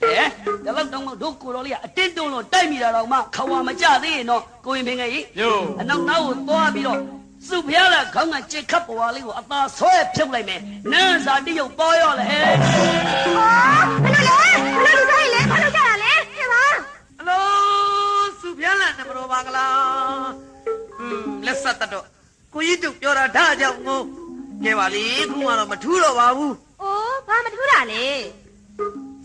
ဟဲ့ဒါလောက်တောင်းတော့ကိုတော်လေးကအတင်းတွန်းလို့တိုက်မိတာတော့မှခဝါမကြသေးရင်တော့ကိုရင်ဖင်ငယ်ကြီး ယို အနောက်နောက်ကိုသွားပြီးတော့စုဖျားလာခေါင်းကကြက်ခတ်ပွားလေးကိုအသာဆွဲဖြုတ်လိုက်မယ်နန်းစာတိရုပ်ပေါ်ရောလေဟဲ့ အော်ဘယ်လိုလူသားကြီးလဲဘာလို့ကြတာလဲဟဲ့ပါ အလိုစုပြလန်နမတော်ပါကလားလက်ဆက်တော့ကိုကြီးတို့ပြောတာဒါကြောင့်ငိုကဲပါလေခုမှတော့မထူးတော့ပါဘူး အိုးဘာမထူးတာလဲ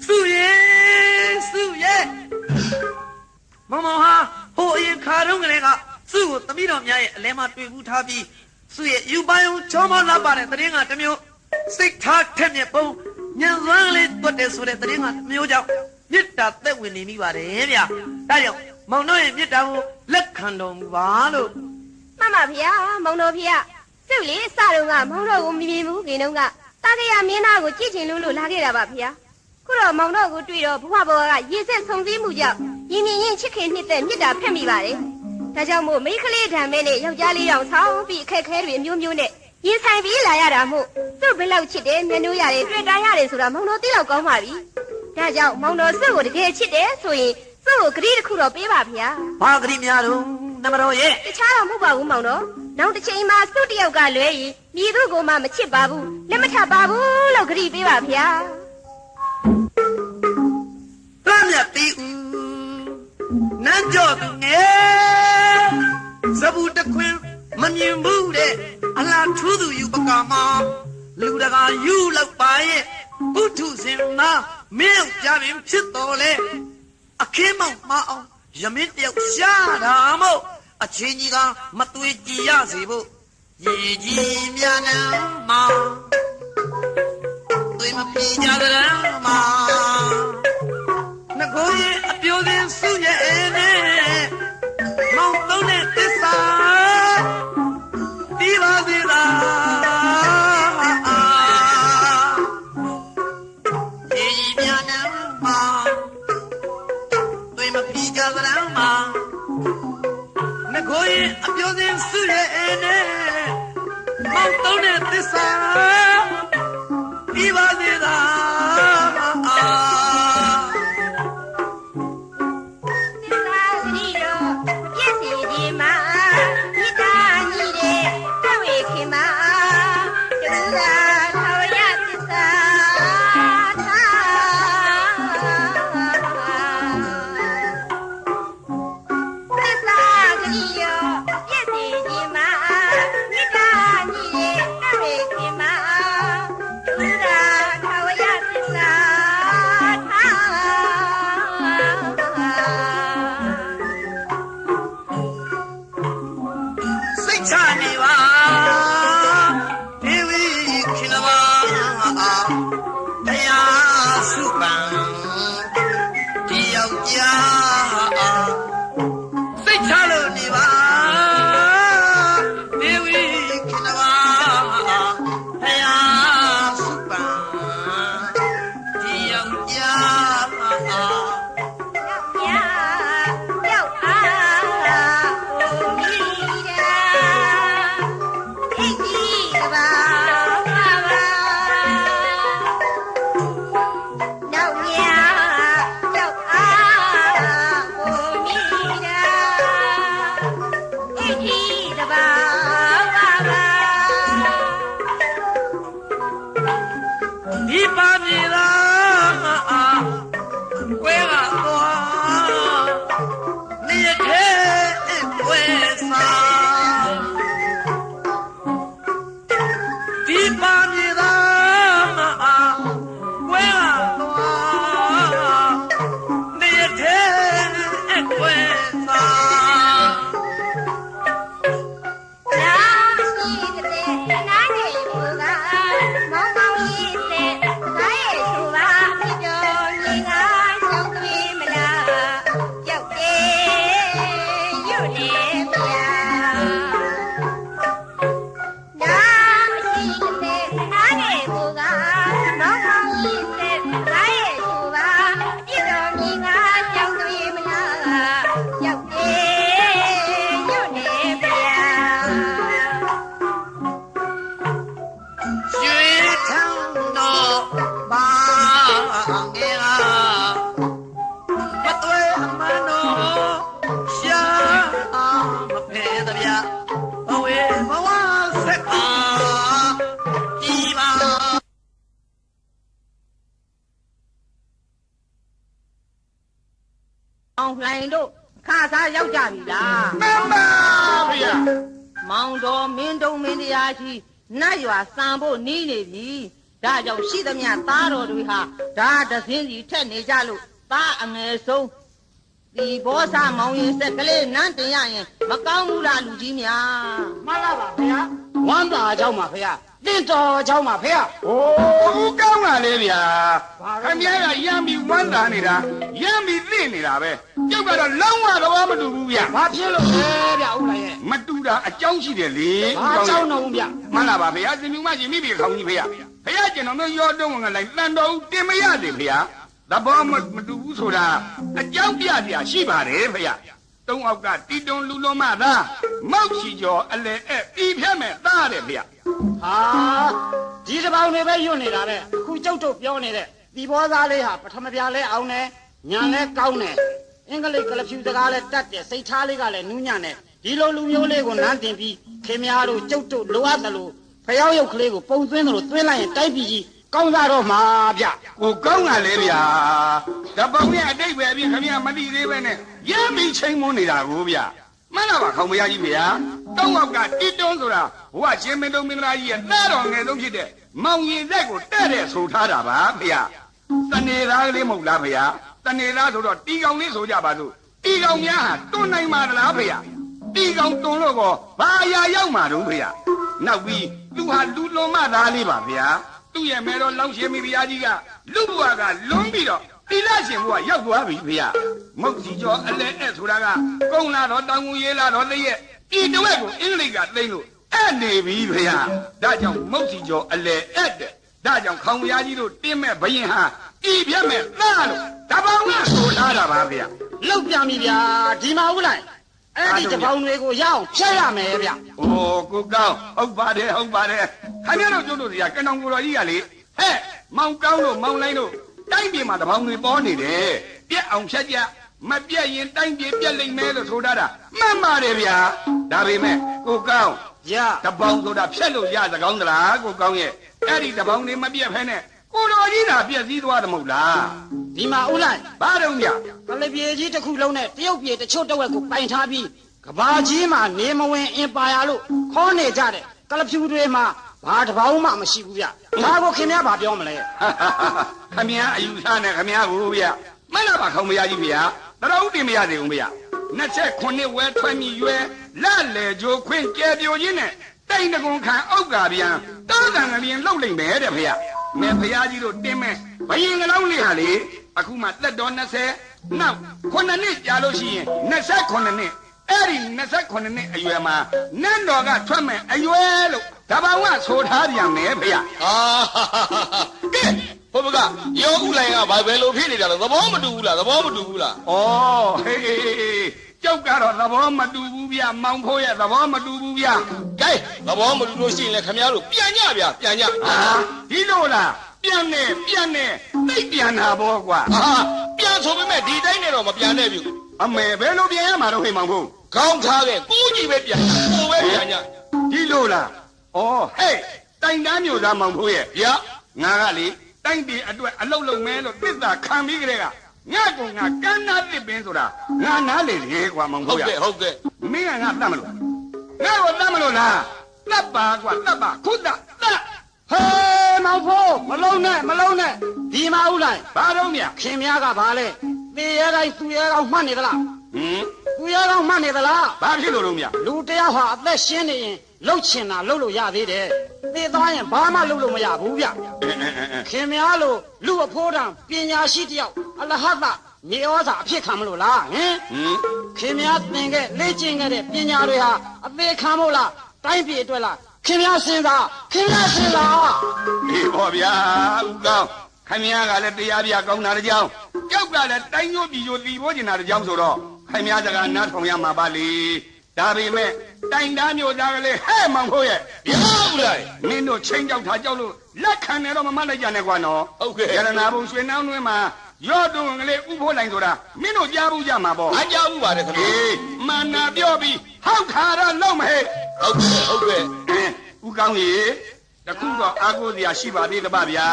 စုရဲ့မမဟာဟိုအရင်ခါတုန်းကလေးကစုကိုတမိတော်များရဲ့အလဲမှာတွေ့ဘူးထားပြီးစုရဲ့ယူပိုင်ုံချောမလာပါတဲ့တရင်ကတစ်မျိုးစိတ်ထားထက်မြက်ပုံညံစွမ်းလေးတွတ်တယ်ဆိုတဲ့တရင်ကတစ်မျိုးကြောင့်မေတ္တာသက်ဝင်နေမိပါတယ်ဗျာဒါကြောင့်မောင်တို့ရဲ့မေတ္တာကိုလက်ခံတော်မူပါလို့ မှန်ပါဗျာမောင်တော်ဖေသူ့လေအစတုန်းကမောင်တော်ကိုမမြင်ဘူးခင်တုန်းကတာခေယမင်းသားကိုကြည့်ချင်လို့လာခဲ့တာပါဗျာခုတော့မောင်တော်ကိုတွေ့တော့ဘဝဘဝကရေစက်ဆုံစည်းမှုကြောင့်ရင်မြင်ရင်ချစ်ခင်နှစ်သက်မေတ္တာဖက်မိပါတယ်ဒါကြောင့်မို့မိန်းကလေးဓာတ်မဲနဲ့ယောက်ျားလေးအောင်ဆောင်းပြီးအခက်ခဲတွေမျိုးမျိုးနဲ့ရင်ဆိုင်ပြီးလာရတာမို့သူ့ဘယ်လောက်ချစ်တယ်မျက်နှာရတယ်တွေ့တာရတယ်ဆိုတာမောင်တော်သိလောက်ကောင်းပါပြီဒါကြောင့်မောင်တော်စုကိုတကယ်ချစ်တယ်ဆိုရင်စုကိုဂရီတစ်ခုတော့ပေးပါဗျာ ဘာဂရီများတော့နမတော်ရဲ့ တခြားတော့မဟုတ်ပါဘူးမောင်တော်နောက်တစ်ချိန်မှာစုတယောက်ကလွဲရင်မြည်သူ့ကိုမှမချစ်ပါဘူးလက်မထပ်ပါဘူးလို့ဂရီပေးပါဗျာ တမ်းမြတ်တီဦးနန်းကြော့သူငယ်ဇဘူးတခွင်မမြင်ဘူးတဲ့အလားထူးသူယူပကာမလူတကာယူလောက်ပါရဲ့ဘုထုစင်နာမင်းကြပင်ဖြစ်တော်လေအခင်းမောင်မအောင်ယမင်းတယောက်ရှားတာမို့အချင်းကြီးကမသွေးကြည်ရစေဖို့ရေကြီးမြန်နံမောင်သွေးမပြေကြတဲ့မောင်ငကိုရင်အပြိုစင်စုရဲ့နဲ့မောင်သုံးတဲ့သစ္စာဒီပါသေးလားရေကြီးမြန်နံမောင်သွေးမပြေကြတဲ့မောင်ငကိုရင်အပြိုစင်စုရဲ့နဲ့မောင်သုံးတဲ့သစ္စာဒီပါသေးလားမြ မောင်လှိုင်တို့ခါစားရောက်ကြပြီလား မှန်ပါဗျာ မောင်တော်မင်းတုံမင်းတရားကြီးနတ်ရွာစံဖို့နီးနေပြီဒါကြောင့်ရှိသမျှသားတော်တွေဟာဒါတစင်းစီထက်နေကြလို့သားအငယ်ဆုံးဒီဘောဆာမောင်ရင်ဆက်ကလေးနန်းတင်ရရင်မကောင်းဘူးလားလူကြီးများ မှန်လားပါဗျာဝမ်းသာเจ้าမှာဖေတင့်တော်เจ้าမှာဖေ โอ้ကောင်းပါလေဗျာခင်ဗျားကရမ်းပြီးဝမ်းသာနေတာရမ်းပြီးသိနေတာပဲကျုပ်ကတော့လုံးဝတော့မတူဘူးဗျာ ဘာဖြစ်လို့လဲဗျဦးလိုက်ရဲ့ မတူတာအကြောင်းရှိတယ်လေ ဘာเจ้าတော့ဗျ မှန်လားပါဗျာစင်မြူမရှိမိပြီခေါင်းကြီးဖေဖေကျွန်တော်မျိုးရောတုံးဝင်လိုက်တန်တော်ဦးတင်မရသေးဖေသဘောမတူဘူးဆိုတာအကြောင်းပြစရာရှိပါတယ်ဖေတုံးအောက်ကတီတွန်လူလုံးမသားမောက်ချီကျော်အလဲပြီးဖြတ်မဲ့သားတယ်ဖေ ဟာဒီတပေါင်းတွေပဲညွတ်နေတာတဲ့အခုကျုပ်တို့ပြောနေတဲ့ဒီဘောသားလေးဟာပထမပြလဲအောင်တယ်ညာလဲကောင်းတယ်အင်္ဂလိပ်ကလဖြူစကားလဲတတ်တယ်စိတ်ထားလေးကလည်းနူးညံ့တယ်ဒီလိုလူမျိုးလေးကိုနန်းတင်ပြီးခင်များတို့ကျုပ်တို့လိုအပ်တယ်လို့ဖျောက်ရုပ်ကလေးကိုပုံသွင်းတယ်လို့သွင်းလိုက်ရင်တိုက်ပြီးကြီးကောင်းစားတော့မှာဗျ ကိုကောင်းတာလေဗျာတပောင်ရဲ့အတိတ်ပဲပြီးခင်ဗျာမသိသေးပဲနဲ့ရမ်းပြီးချိန်မွန်းနေတာကိုဗျာမှန်လားပါခေါင်းမရကြီးဗျာတောင်းအောက်ကတီတွန်းဆိုတာဘဝချင်းမင်းတို့မင်းသားကြီးရဲ့သားတော်ငယ်ဆုံးဖြစ်တဲ့မောင်ရင်သက်ကိုတဲ့တဲ့ဆိုထားတာပါဗျာတနေသားကလေးမဟုတ်လားဗျာတနေသားဆိုတော့တီကောင်လေးဆိုကြပါစို့တီကောင်များဟာတွန်းနိုင်ပါလားဗျာတီကောင်တွန်းလို့ကောဘာအရာရောက်မှာတော့ဗျာနောက်ပြီးသူဟာလူလွန်မသားလေးပါဗျာသူ့ရဲ့မဲတော်လောင်းရှင်မိဖုရားကြီးကလူ့ဘဝကလွန်ပြီးတော့တိလရှင်ဘဝရောက်သွားပြီဖေ။မုတ်စီကျော်အလဲဆိုတာကကုန်းလာတော့တောင်ငူရေးလာတော့တရက်ဒီတဝက်ကိုအင်္ဂလိပ်ကသိမ့်လို့နေပြီဖေ။ဒါကြောင့်မုတ်စီကျော်အလဲတဲ့။ဒါကြောင့်ခေါင်ဖုရားကြီးတို့တင်းမဲ့ဘရင်ဟာဤပြတ်မဲ့သားလို့တပောင်ကဆိုထားတာပါဖေ။ လောက်ပြန်ပြီဗျာဒီမှာဦးလိုက်အဲ့ဒီတပေါင်းတွေကိုရအောင်ဖြတ်ရမယ်ဗျ ။အိုးကိုကောင်းဟုတ်ပါတယ်ခင်ဗျားတို့ကျုပ်တို့တွေကကနောင်ကိုတော်ကြီးကလေဟဲ့မောင်ကောင်းတို့မောင်လိုင်းတို့တိုင်းပြည်မှာတပေါင်းတွေပေါ်နေတယ်ပြက်အောင်ဖြတ်ကြမပြက်ရင်တိုင်းပြည်ပြက်လိမ့်မယ်လို့ဆိုထားတာမှန်ပါတယ်ဗျာဒါပေမဲ့ကိုကောင်း ရ တပေါင်းဆိုတာဖြတ်လို့ရသကောင်းသလားကိုကောင်းရဲ့အဲ့ဒီတပေါင်းတွေမပြက်ဖဲနဲ့ကိုတော်ကြီးသာပြက်စည်းသွားတယ်မဟုတ်လား ဒီမှာဦးလိုက် ဘာတော့မြ ကလပြေကြီးတစ်ခုလုံးနဲ့တရုတ်ပြည်တချို့တဝက်ကိုပိုင်ထားပြီးကဘာကြီးမှာနေမဝင်အင်ပါယာလို့ခေါ်နေကြတယ်ကလဖြူတွေမှာဘာတပေါင်းမှမရှိဘူးဗျဒါကိုခင်ဗျားဘာပြောမလဲ ခမည်းအယူဆနဲ့ခမည်းကိုဗျမလားပါခေါင်းမရကြီးဗျာတတော်ဦးတင်မရသေးဘူးဗျ29ဝဲထွက်မြရွယ်လက်လေကြိုခွင့်ကျဲပြိုချင်းနဲ့တိတ်တကွန်ခံအောက်ကပြန်တောကံကလေးလှုပ်လိုက်မယ်တဲ့ဖေမဲဖရာကြီးတို့တင်းမဲ့ဘယင်ကလောင်းလေးဟာလေအခုမှသက်တော်20နောက်9နှစ်ကြာလို့ရှိရင်29နှစ်အဲ့ဒီ29နှစ်အရွယ်မှာနန်းတော်ကထွက်မဲ့အရွယ်လို့တပောင်ကဆိုထားပြန်မယ်ဖေ ကဲဘုဘကရောဥလိုင်ကဘာပဲလို့ဖြစ်နေတာလဲသဘောမတူဘူးလားသဘောမတူဘူးလား ဩဟေးကြောက်ကတော့သဘောမတူဘူးဗျမောင်ဖိုးရဲ့သဘောမတူဘူးဗျ ကဲသဘောမတူလို့ရှိရင်လည်းခင်ဗျားတို့ပြန်ကြဗျပြန်ကြ ဟာဒီလိုလားပြန်နေသိပ်ပြန်တာဘောကွာ ဟာပြန်ဆိုပေမဲ့ဒီတိုင်းနဲ့တော့မပြန်နဲ့ပြီ အမေဘယ်လိုပြန်ရမှာတော့ဟိမောင်ဖိုး ခေါင်းထားခဲ့ကိုကြီးပဲပြန်ကိုပဲပြန်ကြ ဒီလိုလားဩဟေးတိုင်တန်းမျိုးသားမောင်ဖိုးရဲ့ဗျငါကလေတိုင်းပြည်အတွက်အလုတ်လုံးမဲလို့သစ္စာခံပြီးကြတဲ့ကငါကကန်းနာသစ်ပင်ဆိုတာငါနားလေလေကွာမောင် ဟု ဖိုး တ် ရ ကဲ့ မင်းကငါတတ်မလို့ငါ့ကိုတတ်မလို့လားတတ်ပါကွာတတ်ပါခုတတ် ဟေးမောင်ဖိုးမလုံးနဲ့ဒီမှာဦးလိုက် ဘာတော့မြ ခင်ဗျားကဘာလဲသေရတိုင်းသူရကောင်မှတ်နေသလား ဟင် သူရကောင်မှတ်နေသလား ဘာဖြစ်လို့တော့မြ လူတယောက်ဟာအသက်ရှင်းနေရင်လှုပ်ချင်တာလှုပ်လို့ရသေးတယ်သေသွားရင်ဘာမှလှုပ်လို့မရဘူးဗျခင်များလို့လူအဖိုးတန်ပညာရှိတယောက်အလဟတ်မြေဩဇာအဖြစ်ခံမလို့လားဟင်ခင်များသင်ခဲ့လေ့ကျင့်ခဲ့တဲ့ပညာတွေဟာအသေးခံမို့လားတိုင်းပြည်အတွက်လားခင်များစဉ်းစား ဒီပေါ့ဗျာဥကောင်းခင်ဗျားကလည်းတရားပြကောင်းတာတကြောင်ကြောက်ကလည်းတိုင်းညို့ပြည်ညို့တီဖို့ကျင်တာတကြောင်ဆိုတော့ခင်ဗျားစကားနားထောင်ရမှာပါလေဒါပေမဲ့တိုင်သားမျိုးသားကလေးဟဲ့မောင်ဖို့ရဲ့ ဗျာဥလိုက် မင်းတို့ချင်းကြောက်တာကြောက်လို့လက်ခံနေတော့မမလိုက်ကြနဲ့ကွာနော် ဟုတ်ကဲ့ ရတနာဘုံရွှေနှောင်းတွင်းမှာရော့တုံကလေးဥဖို့လိုက်ဆိုတာမင်းတို့ကြားဘူးကြမှာပေါ့ အကြောက်ဘူးပါတယ်ခင်ဗျာ အေးမာနာပြောပြီးဟောက်ခါရလောက်မဟဲ့ ဟုတ်ကဲ့ ဥကောင်းကြီးတခုတော့အားကိုးစရာရှိပါသေးတပဗျာ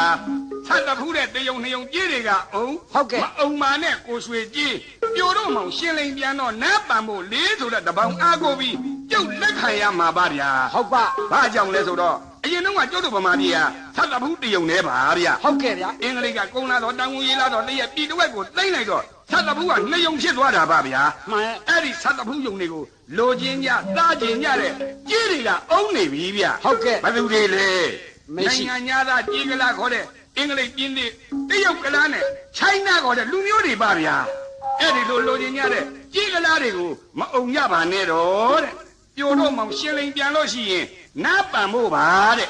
ဆက်တခုတဲ့တယုံနှယုံကြီးတွေကအုံ ဟုတ်ကဲ့ မအုံမာနဲ့ကိုရွှေကြီး ပြိုတော့မောင်ရှင်းလိန်ပြန်တော့နတ်ပံဖို့လေးဆိုတဲ့တပေါင်းအားကိုပြီးကျုပ်လက်ခံရမှာပါဗျာဟုတ်ပါဘာကြောင့်လဲဆိုတော့အရင်တော့ကကျုပ်တို့ဗမာပြည်ကသတ်တဘူးတယုံနေပါဗျာဟုတ်ကဲ့ဗျာအင်္ဂလိပ်ကကုန်းလာတော့တန်ငူရေးလာတော့တရက်ပြည်တစ်ဝက်ကိုသိမ့်လိုက်တော့သတ်တဘူးကနှစ်ယုံဖြစ်သွားတာပါဗျာမှန်အဲ့ဒီသတ်တဘူးယုံတွေကိုလိုချင်ကြသားချင်ကြတဲ့ကြီးတွေကအုံးနေပြီဗျာဟုတ်ကဲ့ဘယ်သူတွေလဲနိုင်ငံညာသားကြီးကလာခေါ်တဲ့အင်္ဂလိပ်ပြင်းတဲ့တရုတ်ကလာနဲ့ချိုင်းနာခေါ်တဲ့လူမျိုးတွေပါဗျာအဲ့ဒီလိုချင်ကြတဲ့ကြီးကလာတွေကိုမအုံကြပါနဲ့တော့တဲ့ပြိုတော့မောင်ရှင်းလိန်ပြန်လို့ရှိရင်နားပံဖို့ပါတဲ့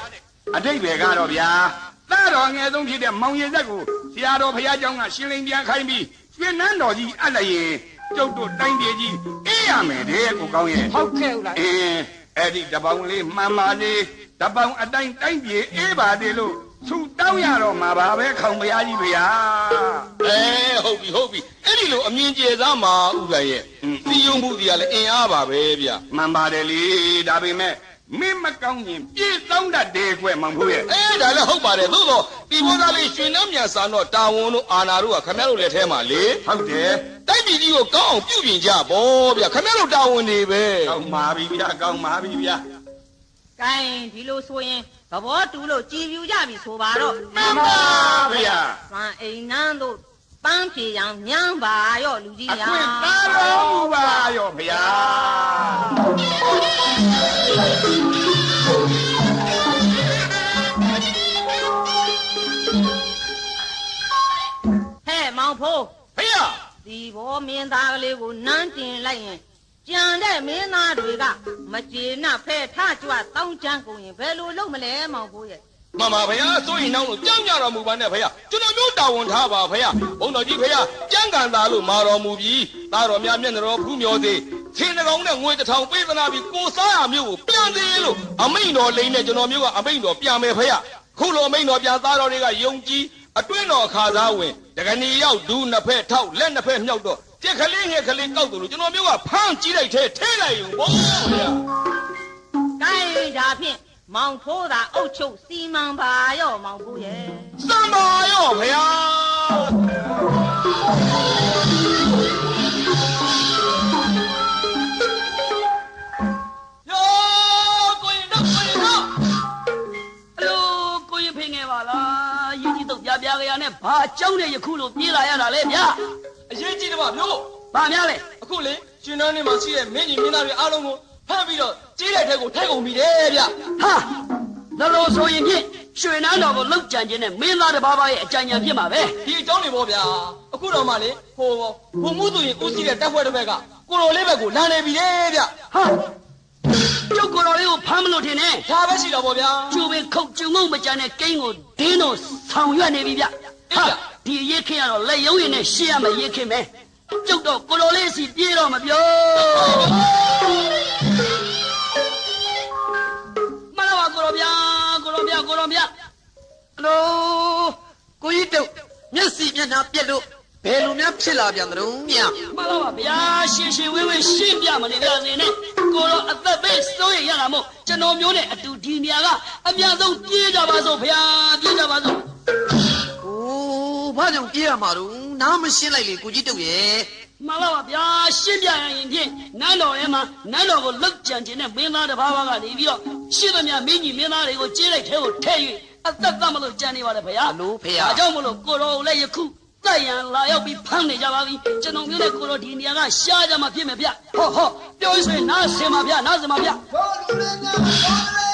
အတိတ်ပဲကတော့ဗျာသားတော်ငယ်ဆုံးဖြစ်တဲ့မောင်ရည်သက်ကိုဆရာတော်ဘုရားကျောင်းကရှင်းလိန်ပြန်ခိုင်းပြီးရွှေနန်းတော်ကြီးအပ်လိုက်ရင်ကျုပ်တို့တိုင်းပြည်ကြီးအေးရမယ်တဲ့ကိုကောင်းရဲ့ဟုတ်ကဲ့ဟုတ်လားအဲ့ဒီတပေါင်းလေးမှန်ပါလေးတပေါင်းအတိုင်းတိုင်းပြည်အေးပါသေးလို့သူတောင်းရတော့မှာပါပဲခေါင်မရကြီးဗျာဟုတ်ပြီအဲ့ဒီလိုအမြင်ကျယ်စားမှာဥလိုက်ရဲ့စီယုံမှုတွေကလည်းအင်အားပါပဲဗျမှန်ပါတယ်လေဒါပေမဲ့မင်းမကောင်းရင်ပြေတောင်းတတ်တယ်ကွမောင်ဖိုးရဲ့ဒါလည်းဟုတ်ပါတယ်သို့တော့ဒီဘောသားလေးရွှေနှမ်းမြန်ဆန်တော့တာဝန်တို့အာနာတို့ကခမရတို့လက်ထဲမှာလေဟုတ်တယ်တိုက်ပြည်ကြီးကိုကောင်းအောင်ပြုပြင်ကြပေါ့ဗျခမရတို့တာဝန်တွေပဲကောင်းပါပြီဗျကောင်းပါပြီဗျကဲဒီလိုဆိုရင်သဘောတူလို့ကြည်ပြူကြပြီဆိုပါတော့မှန်ပါဗျာဗန်အိမ်နန်းတို့ပန်းဖြေရန်ညမ်းပါရော့လူကြီးများအခွင့်သားတော်မူပါရော့ဗျာဟဲ့မောင်ဖိုးဖေးဒီဘောမင်းသားကလေးကိုနန်းတင်လိုက်ရင်ကြံတဲ့မင်းသားတွေကမကျေနပ်ဖဲထကြွတောင်းချမ်းကုန်ရင်ဘယ်လိုလုပ်မလဲမောင်ဖိုးရဲ့မှန်ပါဗျာဆိုရင်နောက်လို့ကြောင်းကြတော်မူပါနဲ့ဗျာကျွန်တော်မျိုးတာဝန်ထားပါဗျာဘုန်းတော်ကြီးဗျာကြံကန်သားလို့မာတော်မူပြီးသားတော်များမျက်နှာတော်ဖူးမြော်သေးချင်းနှကောင်နဲ့ငွေတစ်ထောင်ပေးသနာပြီးကိုစားရမျိုးကိုပြန်သေးလို့အမိန်တော်လိမ့်နဲ့ကျွန်တော်မျိုးကအမိန်တော်ပြန်မယ်ဗျာခုလိုအမိန်တော်ပြန်သားတော်တွေကယုံကြည်အတွင်းတော်ခါသားဝင်တကဏီရောက်ဒူးနှစ်ဖက်ထောက်လက်နှစ်ဖက်မြောက်တော့ကြက်ကလေးငယ်ကလေးကောက်တယ်လို့ကျွန်တော်မျိုးကဖမ်းကြည့်လိုက်ထဲထဲလိုက်ယူဘောဗျာကဲဒါဖြင့်မောင်ဖိုးသာအုတ်ချုပ်စီမံပါရော့မောင်ဖိုးရဲ့စံပါရော့ဗျာပြာကြရနဲ့ဘာကြောင်းနဲ့ယခုလိုပြေးလာရတာလဲဗျာအရေးကြီးတယ်ဗျမျိုးဘာများလဲအခုလေရှင်နှန်းနေမှာရှိတဲ့မင်းကြီးမင်းသားတွေအားလုံးကိုဖမ်းပြီးတော့ကြီးတဲ့ထဲကိုထဲကုန်ပြီတယ်ဗျဟာဒါလို့ဆိုရင်ဖြင့်ရွှေနန်းတော်ကိုလှုပ်ကြံခြင်းနဲ့မင်းသားတစ်ပါးပါရဲ့အကြံဉာဏ်ဖြစ်မှာပဲဒီအကြောင်းတွေပေါ့ဗျာအခုတော့မှလေဟိုမှုသူရင်ဦးစီးတဲ့တပ်ဖွဲ့တစ်ဘက်ကကိုလိုလေးဘက်ကိုလာနေပြီလေဗျဟာကျုပ်ကိုတော်လေးကိုဖမ်းမလို့ထင်တယ်ဒါပဲရှိတော့ပေါ့ဗျာကျူပင်ခုတ်ကျုံငုံမကြတဲ့ကိန်းကိုဒင်းတော်ဆောင်ရွက်နေပြီဗျဟာဒီအရေးခင်းရတော့လက်ရုံးရင်နဲ့ရှေ့ရမယ်ရေးခင်းမယ်ကျုပ်တော့ကိုတော်လေးစီပြေးတော့မပြောမလာပါကိုတော်ဗျာကိုတော်ဗျာအလိုကိုကြီးတုတ်မျက်စိမျက်နှာပြက်လို့ဘယ်လိုများဖြစ်လာပြန်သလုံးမြမလာပါဗျာရှင်းဝေးရှင်းပြမနေကြစေနဲ့ကိုတော့အသက်ပေးစိုးရတာမို့ကျွန်တော်မျိုးနဲ့အတူဒီနေရာကအများဆုံးပြေးကြပါစို့ဗျာပြေးကြပါစို့โอ้ဘာကြောင့်ပြေးရမှာတော့နားမရှင်းလိုက်လေကိုကြီးတုတ်ရဲ့မလာပါဗျာရှင်းပြရင်ဖြင့်နန်းတော်ထဲမှာနန်းတော်ကိုလှုပ်ကြံခြင်းနဲ့မင်းသားတစ်ပါးကနေပြီးတော့ရှင်းသမျှမင်းကြီးမင်းသားတွေကိုကြေးလိုက်ထဲကိုထဲ၍အသက်သတ်မလို့ကြံနေပါတယ်ဗျာအလိုဖေဟာဒါကြောင့်မလို့ကိုတော်ကိုလည်းယခုတိုက်ရန်လာရောက်ပြီးဖမ်းနေကြပါပြီကျွန်တော်မျိုးနဲ့ကိုတော်ဒီနေရာကရှားကြမှာဖြစ်မယ်ဗျဟောပြောဆိုရင်နားဆင်ပါဗျနားဆင်ပါဗျဘောလူလေးများဘောလေး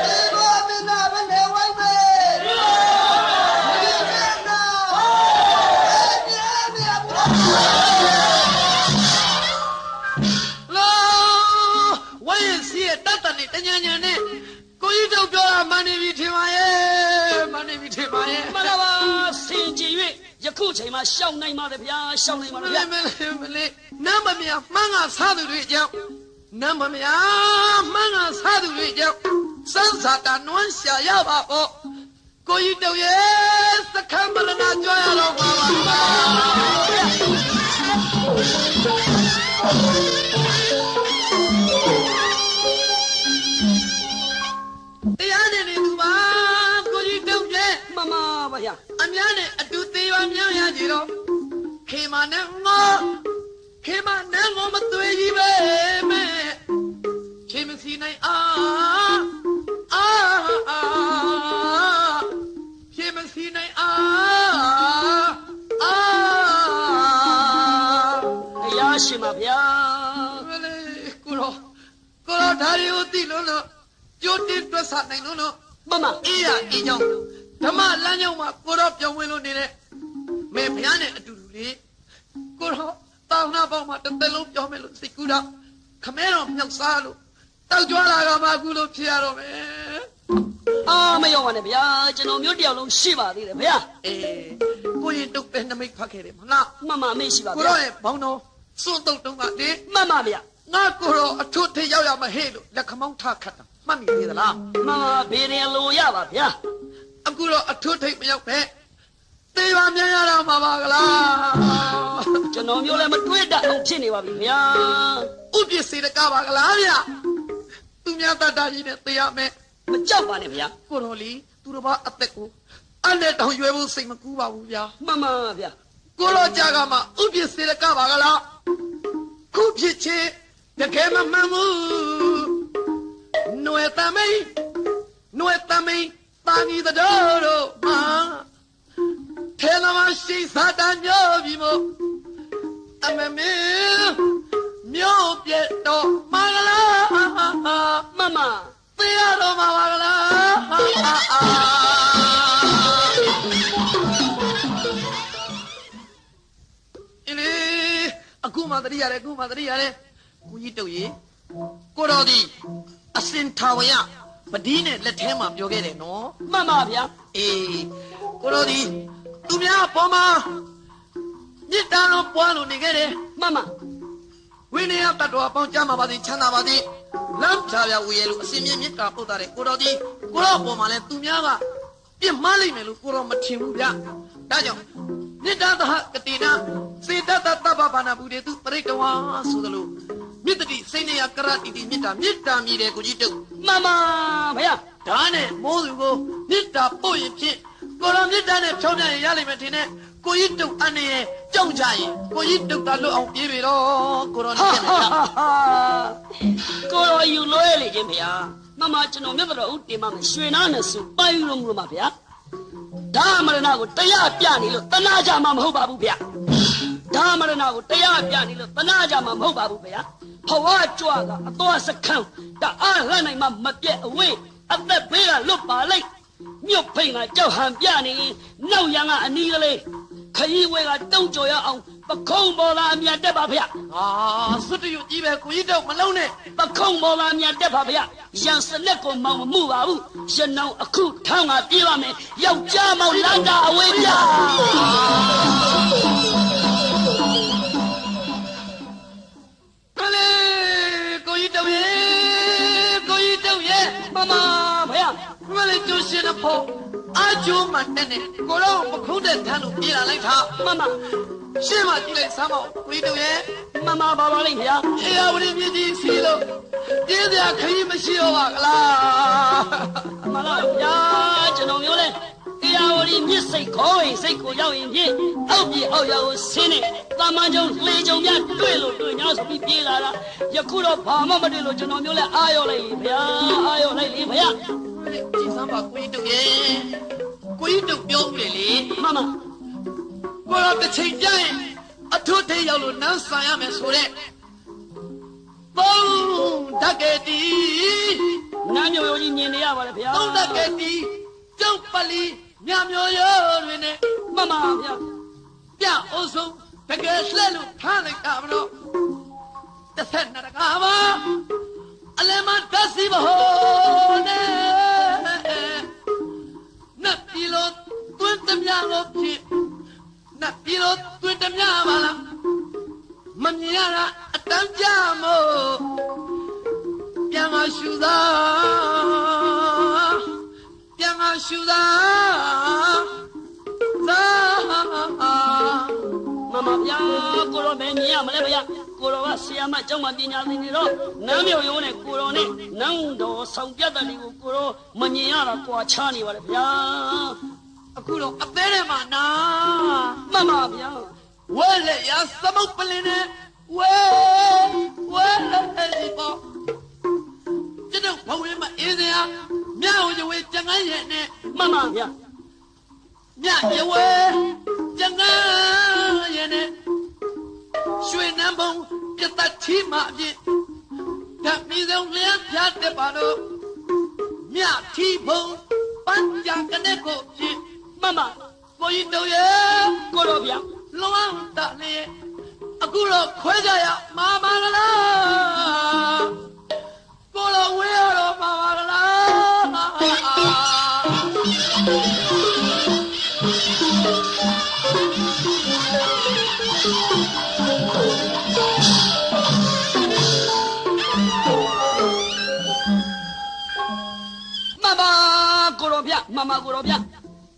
ဒီဘောမင်းသားဘယ်နဲ့ဝိုင်းမဲဝိုင်းစီတတ်တယ်တညာညာနဲ့ကိုကြီးတို့ပြောတာမှန်နေပြီထင်ပါရဲ့မှန်လာပါစင်ကြည်၍ယခုချိန်မှာရှောင်းနိုင်ပါတယ်ဗျာရှောင်းနိုင်ပါဗျာမလေးနမ်းမမြမှန်းကစားသူတွေကြောင့်နမ်းမမြမှန်းကစားသူတွေကြောင့်စန်းစာတာနွမ်းရှာရပါပေါ့ကိုကြီးတို့ရဲ့စခန်းမလနာကြွရတော့ပါပါတရားနေနေသူပါကိုကြီးတုံးရဲ့မမ ပါဗျာ အများနဲ့အတူသေးရွာမြောင်းရကြတော့ခေမနဲ့ငေါခေမနဲ့ငေါမသွေးကြီးပဲမဲ့ခေမစီနိုင်ခေမစီနိုင်တရားရှိပါဗျာ ကိုရောဒါရီကိုသိလို့ကြိုးတင်တွက်ဆနိုင်လို့ မမ အေးရအေးကြောင့်ဓမ္မလမ်းကြောင်းမှာကိုရောပြောင်းဝင်လို့နေတဲ့မေဖျားနဲ့အတူတူလေကိုရောတောင်းနာပေါင်းမှာတစ်သက်လုံးပြောင်းမယ်လို့စိတ်ကူးတော့ခမဲတော်မြောက်စားလို့တောက်ကြွလာကမှအခုလို့ဖြစ်ရတော့မယ် မရောက်ပါနဲ့ဗျာကျွန်တော်မျိုးတယောက်လုံးရှိပါသေးတယ်ဗျာ အေးကိုရင်တုတ်ပဲနှမိတ်ဖတ်ခဲ့တယ်မလား မမမေ့ရှိပါ ကို ဗျာ ရောရဲ့ဘောင်းတော်စွန့်တုတ်တုံးကလေ မမဗျာ ငါကိုရောအထွတ်ထိပ်ရောက်ရမဟဲ့လို့လက်ခမောင်းထခတ်တာမှတ်မိသေးသလား မမဘေးရင်လိုရပါဗျာ အခုတော့အထွတ်ထိပ်မရောက်ပဲသေပါမြန်ရတော့မှာပါကလား ကျွန်တော်မျိုးလည်းမတွေးတတ်အောင်ဖြစ်နေပါပြီဗျာ ဥပ္ပစေတကပါကလားဗျသူများတတ်တာကြီးနဲ့သေရမယ် မကြောက်ပါနဲ့ဗျာ ကိုတော်လီသူတော်ဘာအသက်ကိုအနဲ့တောင်ရွယ်ဖို့စိတ်မကူးပါဘူးဗျာ မမဗျာ ကိုတော်ကြကမှဥပ္ပစေတကပါကလားခုဖြစ်ချေတကယ်မမှန်ဘူးနွယ်တမိန်တာနီတော်တို့မှာထဲလာမရှိစာတန်မျိုးပြီမို့အမမေမျိုးပြတ်တော့မင်္ဂလာ မမ သေရတော့မှာပါကလားအင်းလေအခုမှတတိရတယ်ကိုကြီးတုတ်ရေကိုတော်ဒီအစင်ထာဝရပဒီနဲ့လက်ထဲမှာပြောခဲ့တယ်နော် မမဗျာ အေးကိုတော်ဒီသူများပေါ်မှာမြစ်တာတော့ပွားလို့နေခဲ့တယ် မမ ဝိနည်းတတ္တဝါပေါင်းကြမှာပါစေချမ်းသာပါစေလမ်းချပြဝေရလို့အစင်မြင့်မြတ်တာပုတ်တာတဲ့ကိုတော်ဒီကိုတော်ပေါ်မှာလဲသူများကပြစ်မှားလိမ့်မယ်လို့ကိုတော်မထင်ဘူးဗျဒါကြောင့်မြစ်တာသဟကတိနာစေတတတပ္ပဘာနာဘူးတဲ့သူပရိတဝါဆိုသလိုမြစ်တိစိနေယကရတိတိမြစ်တာမြည်တယ်ကိုကြီးတုတ် မမဗျာ ဒါနဲ့မိုးသူကိုမြစ်တာပို့ရင်ဖြင့်ကိုတော်မြစ်တာနဲ့ဖြောင်းပြရင်ရလိမ့်မယ်ထင်တဲ့ကိုကြီးတုတ်အနေနဲ့ကြောက်ကြရင်ကိုကြီးတုတ်တာလွတ်အောင်ပြေးပြီတော့ကိုတော်နဲ့ပြန်မယ်ဗျ ကိုရောယူလို့ရလေချင်းဗျာမမကျွန်တော်မြတ်တော်ဦးတင်မမယ်ရွှေနာနဲ့စုပိုင်လို့မလို့ပါဗျာဒါမရဏကိုတရားပြနေလို့တနာကြမှာမဟုတ်ပါဘူးဗျာဒါမရဏကိုတရားပြနေလို့တနာကြမှာမဟုတ်ပါဘူးဗျာဘဝကြွားကအတော်စခန်းတအားလှနိုင်မှမပြတ်အဝေးအသက်ဘေးကလွတ်ပါလိုက်မြုပ်ဖိန်ကကြောက်ဟန်ပြနေနောက်ရန်ကအနီးကလေးခရီးဝဲကတုံးကြော်ရအောင်ပခုံးပေါ်လာအမြတ်တက်ပါဗျာ ဟာစွတ်တရွတ်ကြီးပဲကိုကြီးတော့မလုံးနဲ့ ပခုံးပေါ်လာအမြတ်တက်ပါဗျာရန်စလက်ကိုမောင်မမှုပါဘူးရနောင်အခုထောင်းကပြေးပါမယ်ယောက်ျားမောင်လမ်းတာအဝေးဗျာ ကလေးကိုကြီးတော့ရဲ့ မမဗျာ မလေးကျိုးရှင်ဖို့အာကျိုးမှတက်နေကိုတော့မခုံးတဲ့ထမ်းလို့ပြေးလာလိုက်တာ မမ ရှေ့မှာကြည့်လိုက်စမ်းမကိုကြီးတော့ရဲ့ မမပါပါလိမ့်ဗျာ အေးဝရမြကြီးစီလို့ပြေးစရာခရီးမရှိတော့ပါကလား မလားဗျာကျွန်တော်မျိုးလဲတရားဝရီမြစ်စိတ်ခေါ်ရင်စိတ်ကိုရောက်ရင်ဖြင့်အောက်ပြေအောက်ရောက်ဆင်းနေတာမန်ကျုံလေကျုံပြတွေ့လို့တွေ့냐ဆိုပြီးပြေးလာတာယခုတော့ဘာမှမတွေ့လို့ကျွန်တော်မျိုးလဲအာရောလိုက်ဗျာအာရောလိုက်လေဗျာ ကြည်စမ်းပါကိုကြီးတော့ရဲ့ကိုကြီးတော့ပြောဦးလေ မမ ကိုတော့တစ်ချိန်ကျရင်အထွတ်ထိပ်ရောက်လို့နန်းဆန်ရမယ်ဆိုတဲ့သုံးဓကတိ နမ်းမျိုးရိုးကြီးမြင်နေရပါလေဗျာ သုံးဓကတိကျုပ်ပလီညမျိုးရိုးတွေနဲ့ မမဗျာ ပြအိုးဆုံးတကယ်လှဲ့လို့ထားလိုက်တာမလို့တစ်ဆက်နှစ်တကားပါအလယ်မှာဓာတ်စီမဟိုနဲ့နတ်ပြည်လို့တွင်းတမြလို့ဖြစ်နတ်ပြည်လို့တွင်းတမြပါလားမမြင်ရတာအတန်းကြမို့ပြန်မရှူသာမမဗျာကိုရောဘယ်မြင်ရမလဲဗျာကိုရောကဆရာမကျောင်းမှာပညာသင်နေတော့နမ်းမျိုးရိုးနဲ့ကိုရောနဲ့နန်းတော်ဆောင်ပြတ်တဲ့တွေကိုကိုရောမမြင်ရတာကြွာချနေပါလေဗျာ အခုတော့အသေးထဲမှာနာ မှန်ပါဗျာ ဝဲလက်ရသမုတ်ပလင်းနဲ့ဝဲဒီပေါ့ကျွန်တော်ဘဝမှာအင်းစရာမြဝရွေကြံငန်းရဲ့နဲ့ မှန်ပါဗျာ မြရွေကြံငန်းရဲ့နဲ့ရွှေနန်းပုံပြတ်ချီမအပြည့်ဓာတ်မီဆုံးလျှက်ဖြတ်တဲ့ပါတော့မြထီဖုံပန်းကြကနေကိုပြည့် မှန်ပါ ကိုကြီးတို့ရဲ့ ကိုတော်ဗျာ လွမ်းတာလေအခုတော့ခွဲကြရမှာပါလားကိုတော်ဝေးရတော့မှာပါလားမှန်ပါကိုတော်ဗျာမှန်ပါကိုတော်ဗျာ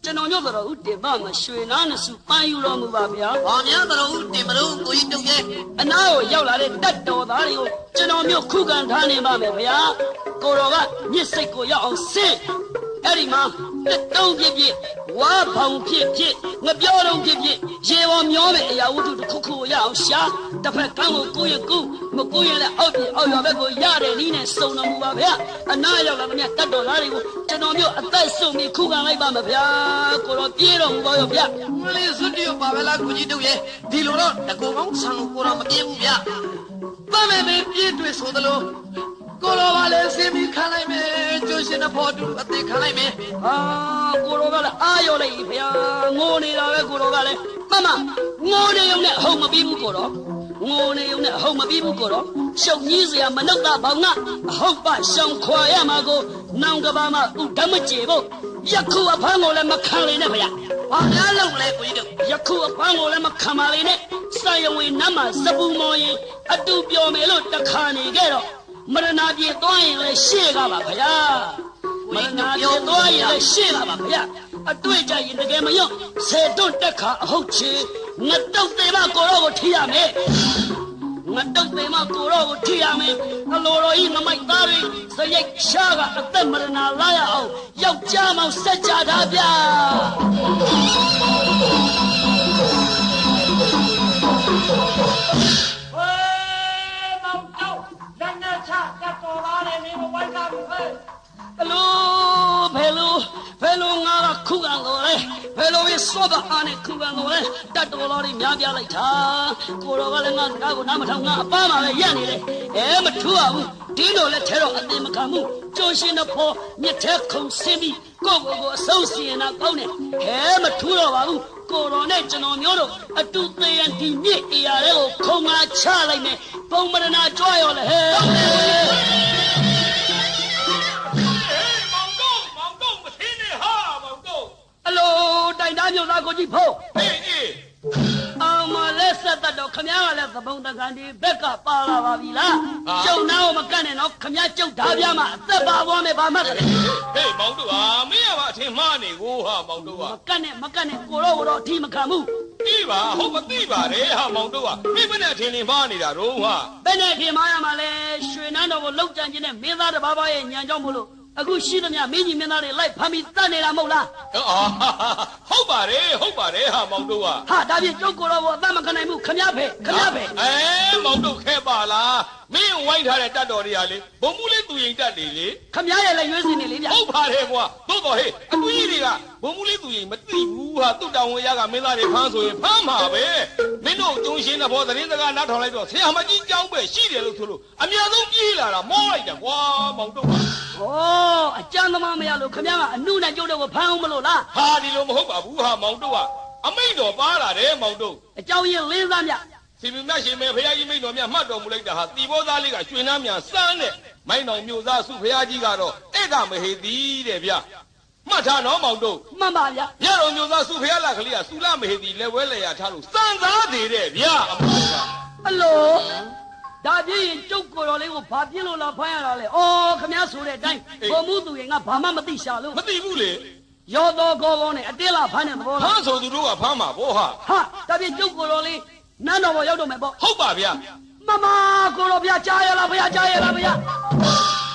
ကျွန်တော်မျိုးတော်ဦးတင်မမရွှေနားနှစုပန်းယူတော်မူပါဗျာ ဘာများတော်ဦးတင်မလို့ကိုကြီးတုံရဲ့ အနာကိုရောက်လာတဲ့တတ်တော်သားတွေကိုကျွန်တော်မျိုးခုခံထားနေပါမယ်ဗျာကိုတော်ကမြစ်စိတ်ကိုရောက်အောင်ဆင်းအဲ့ဒီမှာတုံးပြစ်ပြစ်ဝါဖောင်ဖြစ်ဖြစ်ငပြောလုံးဖြစ်ဖြစ်ရေပေါ်မျောမဲ့အရာဝတ္ထုတစ်ခုခုကိုရအောင်ရှာတစ်ဖက်ကန်းကိုကိုရကူမကူရတဲ့အောက်ပြေအောက်ရွာဘက်ကိုရတဲ့နည်းနဲ့စုံတော်မူပါဗျာအနာရောက်လာတဲ့မြတ်တတ်တော်သားတွေကိုကျွန်တော်မျိုးအသက်ဆုံးပြီးခုခံလိုက်ပါမယ်ဗျာကိုတော်ပြေးတော်မူပါရောဗျာ မလေးစွတ်တီပါပဲလားကိုကြီးတုံရဲ့ဒီလိုတော့တကူကောင်းဆန်ကိုတော့မပြေဘူးဗျပါမယ်မင်းပြေးတွေ့ဆိုသလိုကိုတော်ပါလေစင်ပြီးခံလိုက်မယ်ကျိုးရှင်တဲ့ဖို့တူအသေးခံလိုက်မယ် ဟာကိုတော်ကလည်းအာရော်လိုက်ဗျာငိုနေတာပဲကိုတော်ကလည်းမမငိုနေုံနဲ့အဟုတ်မပြီးဘူးကိုတော်ငိုနေုံနဲ့အဟုတ်မပြီးဘူးကိုတော်ရှုပ်ကြီးစရာမနှုတ်တာဘောင်ကအဟုတ်ပါရှောင်ခွာရမှာကိုနောင်ကဘာမှဥဓမ္မကြေဖို့ယခုအဖမ်းကိုလည်းမခံလေနဲ့ဗျာ ဘာများလုံးလဲကိုကြီးတို့ ယခုအဖမ်းကိုလည်းမခံပါလေနဲ့စာယဝေနမ်းမှာစပူမော်ရင်အတူပြောမယ်လို့တခါနေခဲ့တော့မရဏပြေသွားရင်လည်းရှေ့ကပါဗျာမရဏပြေသွားရင်လည်းရှေ့ကပါဗျာအတွေ့ကြရင်တကယ်မယုံဆယ်တွန့်တက်ခါအဟုတ်ချေငတ်တုတ်သေးမကိုတော့ကိုထိရမယ်ငတ်တုတ်သေးမကိုတော့ကိုထိရမယ်အလိုတော်ကြီးမမိုက်သားတွေစရိတ်ရှားကအသက်မရဏလာရအောင်ယောက်ျားမောင်ဆက်ကြတာဗျာ ဘယ်လိုငါကခုခံတော့လဲဘယ်လိုပဲစောပါအားနဲ့ခုခံတော့လဲတတ်တော်တော်လေးများပြလိုက်တာကိုတော်ကလည်းငါကားကိုနားမထောင်ငါအပားမှာပဲရက်နေတယ်မထူရဘူးဒီလိုလဲထဲတော့အသိမခံမှုကျိုးရှင်တဲ့ဖို့မြစ်ထဲခုန်ဆင်းပြီးကိုအဆုံးစီရင်တာကောင်းတယ်မထူတော့ပါဘူးကိုတော်နဲ့ကျွန်တော်မျိုးတို့အတူသေးရင်ဒီမြစ်အရာတွေကိုခုံငါချလိုက်မယ်ပုံမရဏကြွရော်လဲအလိုတိုင်တာမျိုးသားကိုကြည့်ဖို့အောင်မလဲဆက်တတ်တော့ခမ ्या ကလည်းသဘုံတကန်ဒီဘက်ကပါလာပါပြီလားကျုံနာကိုမကန့်နဲ့နော်ခမ ्या ကျုပ်ဓာပြမှာအသက်ပါသွားမယ်ဗာမှတ်တယ် ဟေးမောင်တို့ဟာမင်းကပါအထင်မှားနေကိုဟာမောင်တို့ဟာ မကန့်နဲ့ကိုတော့အထီးမခံဘူး သိပါဟုတ်မသိပါတယ်ဟာမောင်တို့ဟာမင်းမနဲ့အထင်နေမှားနေတာတော့ဟာ ဘယ်နဲ့ထင်မှားရမှာလဲရွှေနန်းတော်ကိုလောက်ကြံခြင်းနဲ့မင်းသားတစ်ပါးပါးရဲ့ညံကြောင့်မို့လို့အခုရှိသမျှမင်းကြီးမင်းသားတွေလိုက်ဖမ်းပြီးတတ်နေတာမဟုတ်လား ဟုတ်ပါတယ်ဟာမောင်တို့ဟာ ဟာဒါဖြင့်ကျုပ်ကိုတော့အသက်မခံနိုင်ဘူးခမ ्या ဖေမောင်တို့ခဲပါလားမင်းဝိုင်းထားတဲ့တတ်တော်တွေကလေဘုံမူလေးသူရင်တတ်တယ်လေ ခမ ्या ရဲ့လည်းရွေးစင်နေလေဗျ ဟုတ်ပါတယ်ကွာသို့တော်ဟေးအတူကြီးတွေကဘုံမူလေးသူရင်မသိဘူးဟာသူ့တောင်ဝရကမင်းသားတွေဖမ်းဆိုရင်ဖမ်းမှာပဲမင်းတို့ကျုံရှင်းတဲ့ဘောသတင်းစကားနားထောင်လိုက်တော့ဆရာမကြီးကြောင်းပဲရှိတယ်လို့ဆိုလို့အများဆုံးပြေးလာတာမောလိုက်တာကွာမောင်တို့ဟာ ဩအကျမ်းသမားမရလို့ခမ ्या ကအနုနဲ့ကျုပ်တို့ကိုဖမ်းအောင်မလို့လား ဟာဒီလိုမဟုတ်ပါဘူးဟာမောင်တို့ကအမိန့်တော်ပါလာတယ်မောင်တို့ အကြောင်းရင်းလေးစားမြ စီမီမြတ်ရှင်မေဖရာကြီးမိန့်တော်မြတ်မှတ်တော်မူလိုက်တာဟာတီဘောသားလေးကရွှေနှမ်းမြန်စမ်းတဲ့မိုင်းတော်မျိုးသားစုဖရာကြီးကတော့ဧကမဟေတိတဲ့ဗျမှတ်ထားနော်မောင်တို့ မှန်ပါဗျ ညတော်မျိုးသားစုဖရာလာကလေးကစုလမဟေတိလက်ဝဲလက်ရထားလို့စံသားသေးတဲ့ဗျအမက အလိုဒါပြည့်ရင်ကျုပ်ကိုယ်တော်လေးကိုဘာပြင်းလို့လာဖမ်းရတာလဲဩခမ ्या ဆိုတဲ့အတိုင်းဘုံမှုသူရင်ကဘာမှမသိရှာလို့ မသိဘူးလေ ရောတော်ကောကောနဲ့အတင်းလာဖမ်းတဲ့သဘော ဖ လား မ်းဆိုသူတို့ကဖမ်းမှာဗောဟာ ဟာဒါပြည့်ကျုပ်ကိုယ်တော်လေးနန်းတော်ပေါ်ရောက်တော့မယ်ပေါ့ ဟုတ်ပါဗျ မမကိုယ်တော်ဗျာကြားရလားဗျာကြားရလားဗျာ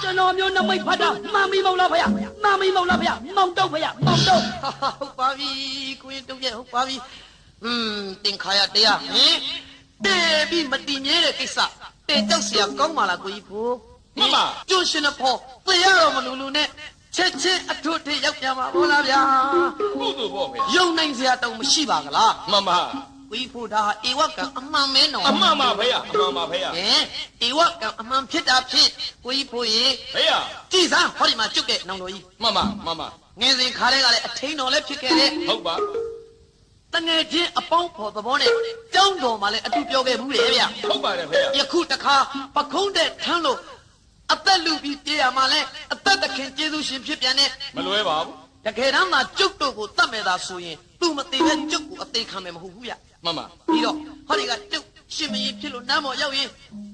ကျွန်တော်မျိုးနမိတ်ဖတ်တာမှန်ပြီမဟုတ်လားဖေရမှန်ပြီမဟုတ်လားဖေရမောင်တုတ်ဖေရမောင်တုတ် ဟုတ်ပါပြီကိုရင်တုတ်ရဲ့ဟုတ်ပါပြီတင်ခါရတရားဟင်တေးပြီးမတည်မြဲတဲ့ကိစ္စတေးကြောက်เสียကောင်းပါလားကိုကြီးဖို့ကျွန်းရှင်ဖို့သေရတော့မလူလူနဲ့ချက်ချင်းအထွတ်ထိရောက်ပြန်ပါဘောလားဗျာ ဟုတ်သူပေါ့ဖေ ယုံနိုင်စရာတောင်မရှိပါကလား မမ ဝီဖို့ဒါဧဝကံအမှန်မဲနော် အမှန်ပါဖေအမှန်ပါဖေ ဟင်ဧဝကံအမှန်ဖြစ်တာဖြစ်ကိုကြီးဖို့ရေ ဖေ ကြည်စားဟောဒီမှာကျွတ်တဲ့နောင်တော်ကြီး မမငယ်စဉ်ခါတဲ့ကလည်းအထိန်တော်လည်းဖြစ်ခဲ့တဲ့ ဟုတ်ပါ တငယ်ချင်းအပေါင်းဖော်သဘောနဲ့ကျောင်းတော်မှာလည်းအတူပြောခဲ့ဘူးလေဗျ ဟုတ်ပါတယ်ဖေ ယခုတခါပခုံးတဲ့ထမ်းလို့အသက်လူပြီးပြေးရမှာလဲအသက်သခင်ကျေးဇူးရှင်ဖြစ်ပြန်တဲ့ မလွဲပါဘူး တကယ်တမ်းသာကျုပ်တို့ကိုတတ်မဲ့သာဆိုရင်သူမသေးပဲကျုပ်ကိုအသေးခံမယ်မဟုတ်ဘူးဗျ မမ ပြီးတော့ဟောဒီကကျုပ်ရှင်မကြီးဖြစ်လို့နမ်းမော်ရောက်ရင်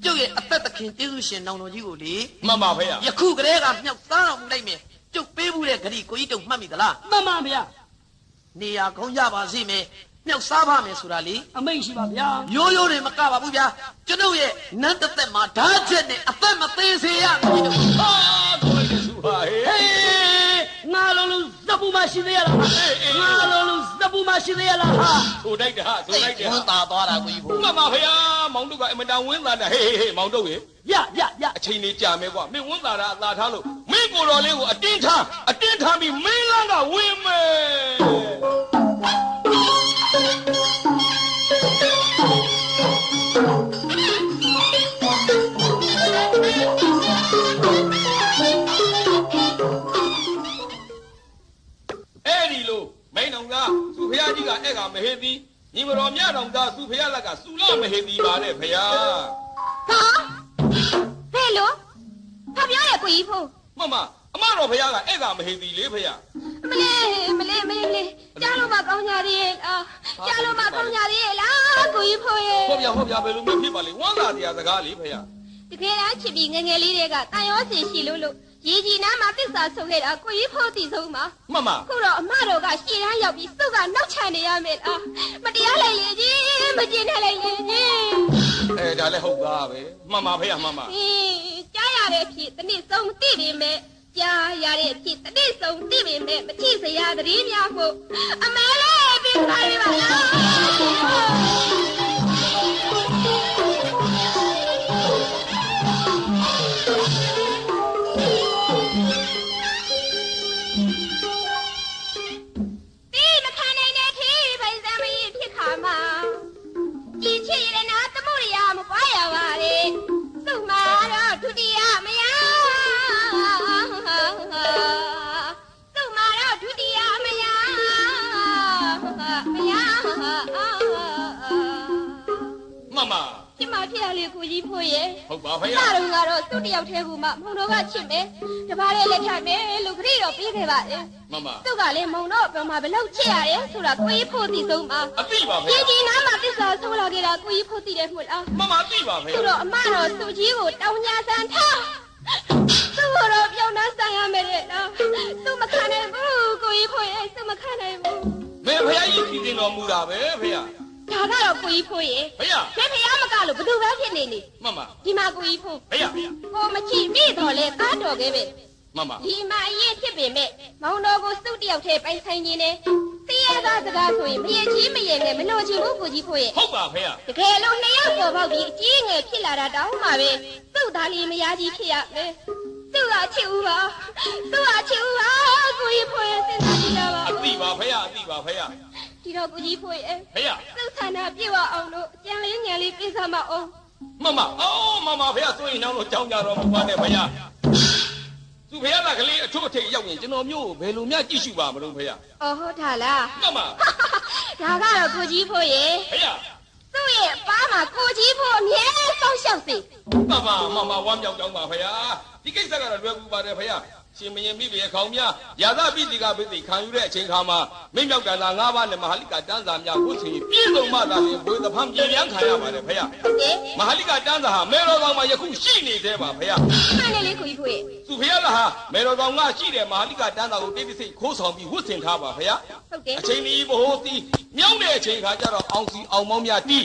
ကျုပ်ရဲ့အသက်သခင်ကျေးဇူးရှင်နောင်တော်ကြီးကိုလေ မမဖေ ယခုကလေးကမြောက်သားတော်မူလိုက်မယ်ကျုပ်ပေးဘူးတဲ့ဂရီကိုကြီးတုံမှတ်မိသလား မှန်ပါဗျာ နေရာကောင်းကြပါစေမယ်မြောက်စားပါမယ်ဆိုတာလေ အမိတ်ရှိပါဗျာ ရိုးရိုးတွေမကပါဘူးဗျာကျွန်ုပ်ရဲ့နန်းတစ်သက်မှာဓာတ်ချက်နဲ့အသက်မသေးစေရဘူးတို့ ဟာကိုကြီးစုပါဟေ ဟေးငါလုံးလုံးဇပူမရှိသေးရလားငါလုံးလုံးဇပူမရှိသေးရလားဟာ ဆိုတိုက်တာဆိုတိုက်တာ ဝန်တာသွားတာကိုကြီးဖို့ မမဖေမောင်တို့ကအင်မတန်ဝင်းသားတာဟေးမောင်တို့ရေ ရရ အချိန်လေးကြာမယ်ကွာမင်းဝန်းသာတာအသာထားလို့မင်းကိုယ်တော်လေးကိုအတင်းထားပြီးမင်းလန်းကဝင်းမယ်အဲ့ဒီလိုမိန်တော်ကသူဖရာကြီးကအဲ့ကမဟေသည်ညီမတော်မြတ်တော်ကသူဖရာလက်ကစုလမဟေသည်ပါတဲ့ဖရာ ဟာဘယ်လိုဖပြောရဲ့ကိုကြီးဖို့ မမအမတော်ဖရာကအဲ့ကမဟေသည်လေဖရာ မလေးကြားလို့မကောင်းကြသေးရဲ့လားကြားလို့မကောင်းကြသေးရဲ့လားကိုကြီးဖို့ရဲ့ ဟုတ်ပြဘယ်လိုမျိုးဖြစ်ပါလိမ့်ဝမ်းသာတရားစကားလေးဖရာ တကယ်တမ်းချစ်ပြီးငယ်ငယ်လေးတွေကတန်ရောစီရှိလို့ရေကြီးနားမှာသစ္စာဆုံးခဲ့တာကိုကြီးဖို့တည်ဆုံးမှာ မမ ခုတော့အမတော်ကရှေ့တန်းရောက်ပြီးစုကနောက်ချန်နေရမယ်လားမတရားလိုက်လေကြီးမကျင်နဲ့လိုက်လေကြီး ဒါလည်းဟုတ်သားပဲမမဖေမမ ကြားရတဲ့အဖြစ်တနည်းဆုံးသိပေမဲ့ကြားရတဲ့အဖြစ်တနည်းဆုံးသိပေမဲ့မကြည့်စရာသတည်းများဖို့အမဲလေးပြပါရပါလားဖြစ်ရလေကိုကြီးဖို့ရဲ့ ဟုတ်ပါဖေရ အဲ့တော့ကတော့သူ့တယောက်တည်းကမှမုံတော်ကချစ်မယ်တပါးလေးလက်ထပ်မယ်လို့ခရီးတော့ပြီးခဲ့ပါတယ် မမ သူကလည်းမုံတော့ဘယ်မှာဘယ်လောက်ချစ်ရတယ်ဆိုတာကိုကြီးဖို့သိဆုံးပါ အသိပါဖေ ဒီဒီနားမှာသစ္စာဆုံးလာခဲ့တာကိုကြီးဖို့သိတယ်မို့လား မမသိပါဖေ သူတော့အမတော်သူကြီးကိုတောင်းညာဆန်းထားသူ့တော့ပြောင်းနှဆန်းရမယ်တဲ့နော်သူမခံနိုင်ဘူးကိုကြီးဖို့ရဲ့သူမခံနိုင်ဘူး မေဖေရကြီးပြည်တင်တော်မူတာပဲဖေရ ဒါကတော့ကိုကြီးဖို့ရဲ့ ဖေရ ဖေဖေရမကလို့ဘသူပဲဖြစ်နေနေ မမ ဒီမှာကိုကြီးဖို့ ဖေရ ကိုမချီမိတော့လေကားတော်ခဲ့ပဲ မမ ဒီမှာအရင်ဖြစ်ပေမဲ့မောင်တော်ကိုစုတယောက်တည်းပိုင်ဆိုင်နေတယ်တီးရသားစကားဆိုရင်မရကြီးမရင်နဲ့မလို့ချင်ဘူးကိုကြီးဖို့ရဲ့ ဟုတ်ပါဖေရ တကယ်လို့နှစ်ယောက်ပေါ်ပေါက်ပြီးအကြီးငယ်ဖြစ်လာတာတောင်းမှာပဲသူ့သားလေးမယားကြီးဖြစ်ရမယ်သူ့ကချစ်ဦးပါသူ့ကချစ်ဦးပါကိုကြီးဖို့ရဲ့စဉ်းစားကြည့်ရပါ အသိပါဖေရအသိပါဖေရ ဒီတော့ကိုကြီးဖို့ရဲ့ ဖေရ သူ့ဆန္ဒပြည့်ဝအောင်လို့ကြံလေးငယ်လေးပြေးစားမအောင် မမအော်မမဖေရဆိုရင်တော့ကြောင်းကြတော့မပါနဲ့ဖေရသူဖေရကလေးအထွတ်အထိပ်ရောက်ရင်ကျွန်တော်မျိုးဘယ်လိုများကြည့်ရှုပါမလို့ဖေရ အော်ဟုတ်တာလား မမ ဒါကတော့ကိုကြီးဖို့ရဲ့ ဖေရ သူ့ရဲ့ပါးမှာကိုကြီးဖို့အမြဲစောင့်ရှောက်စေ မမဝမ်းမြောက်ကြောင်းပါဖေရဒီကိစ္စကတော့လွယ်ကူပါတယ်ဖေရရှင်မရင်မိဘရဲ့ခေါင်းများရာသပိတိကပိတိခံယူတဲ့အချိန်ခါမှာမိမြောက်တန်တာ၅ပါးနဲ့မဟာလိကတန်းစာများဝတ်ဆင်ပြည့်စုံမှသာလျှင်ဘွေသဖန်းပြည်ရန်ခံရပါတယ်ဖေရ ဟုတ်တယ် မဟာလိကတန်းစာဟာမေတော်ကောင်မှာယခုရှိနေသေးပါဖေရ မှန်တယ်လေကိုကြီးဖို့ရဲ့ သူဖေရလားဟာမေတော်ကောင်ကရှိတယ်မဟာလိကတန်းစာကိုတိတ်တိစိတ်ခိုးဆောင်ပြီးဝတ်ဆင်ထားပါဖေရ ဟုတ်တယ် အချိန်ဒီဘ ਹੁ သီးမြောင်းတဲ့အချိန်ခါကျတော့အောင်စီအောင်မောင်းများတီး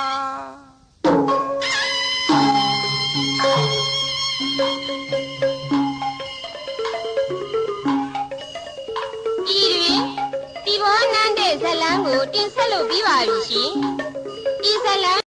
လုပ်ပြီးပါပြီရှင်ဤဇလန်း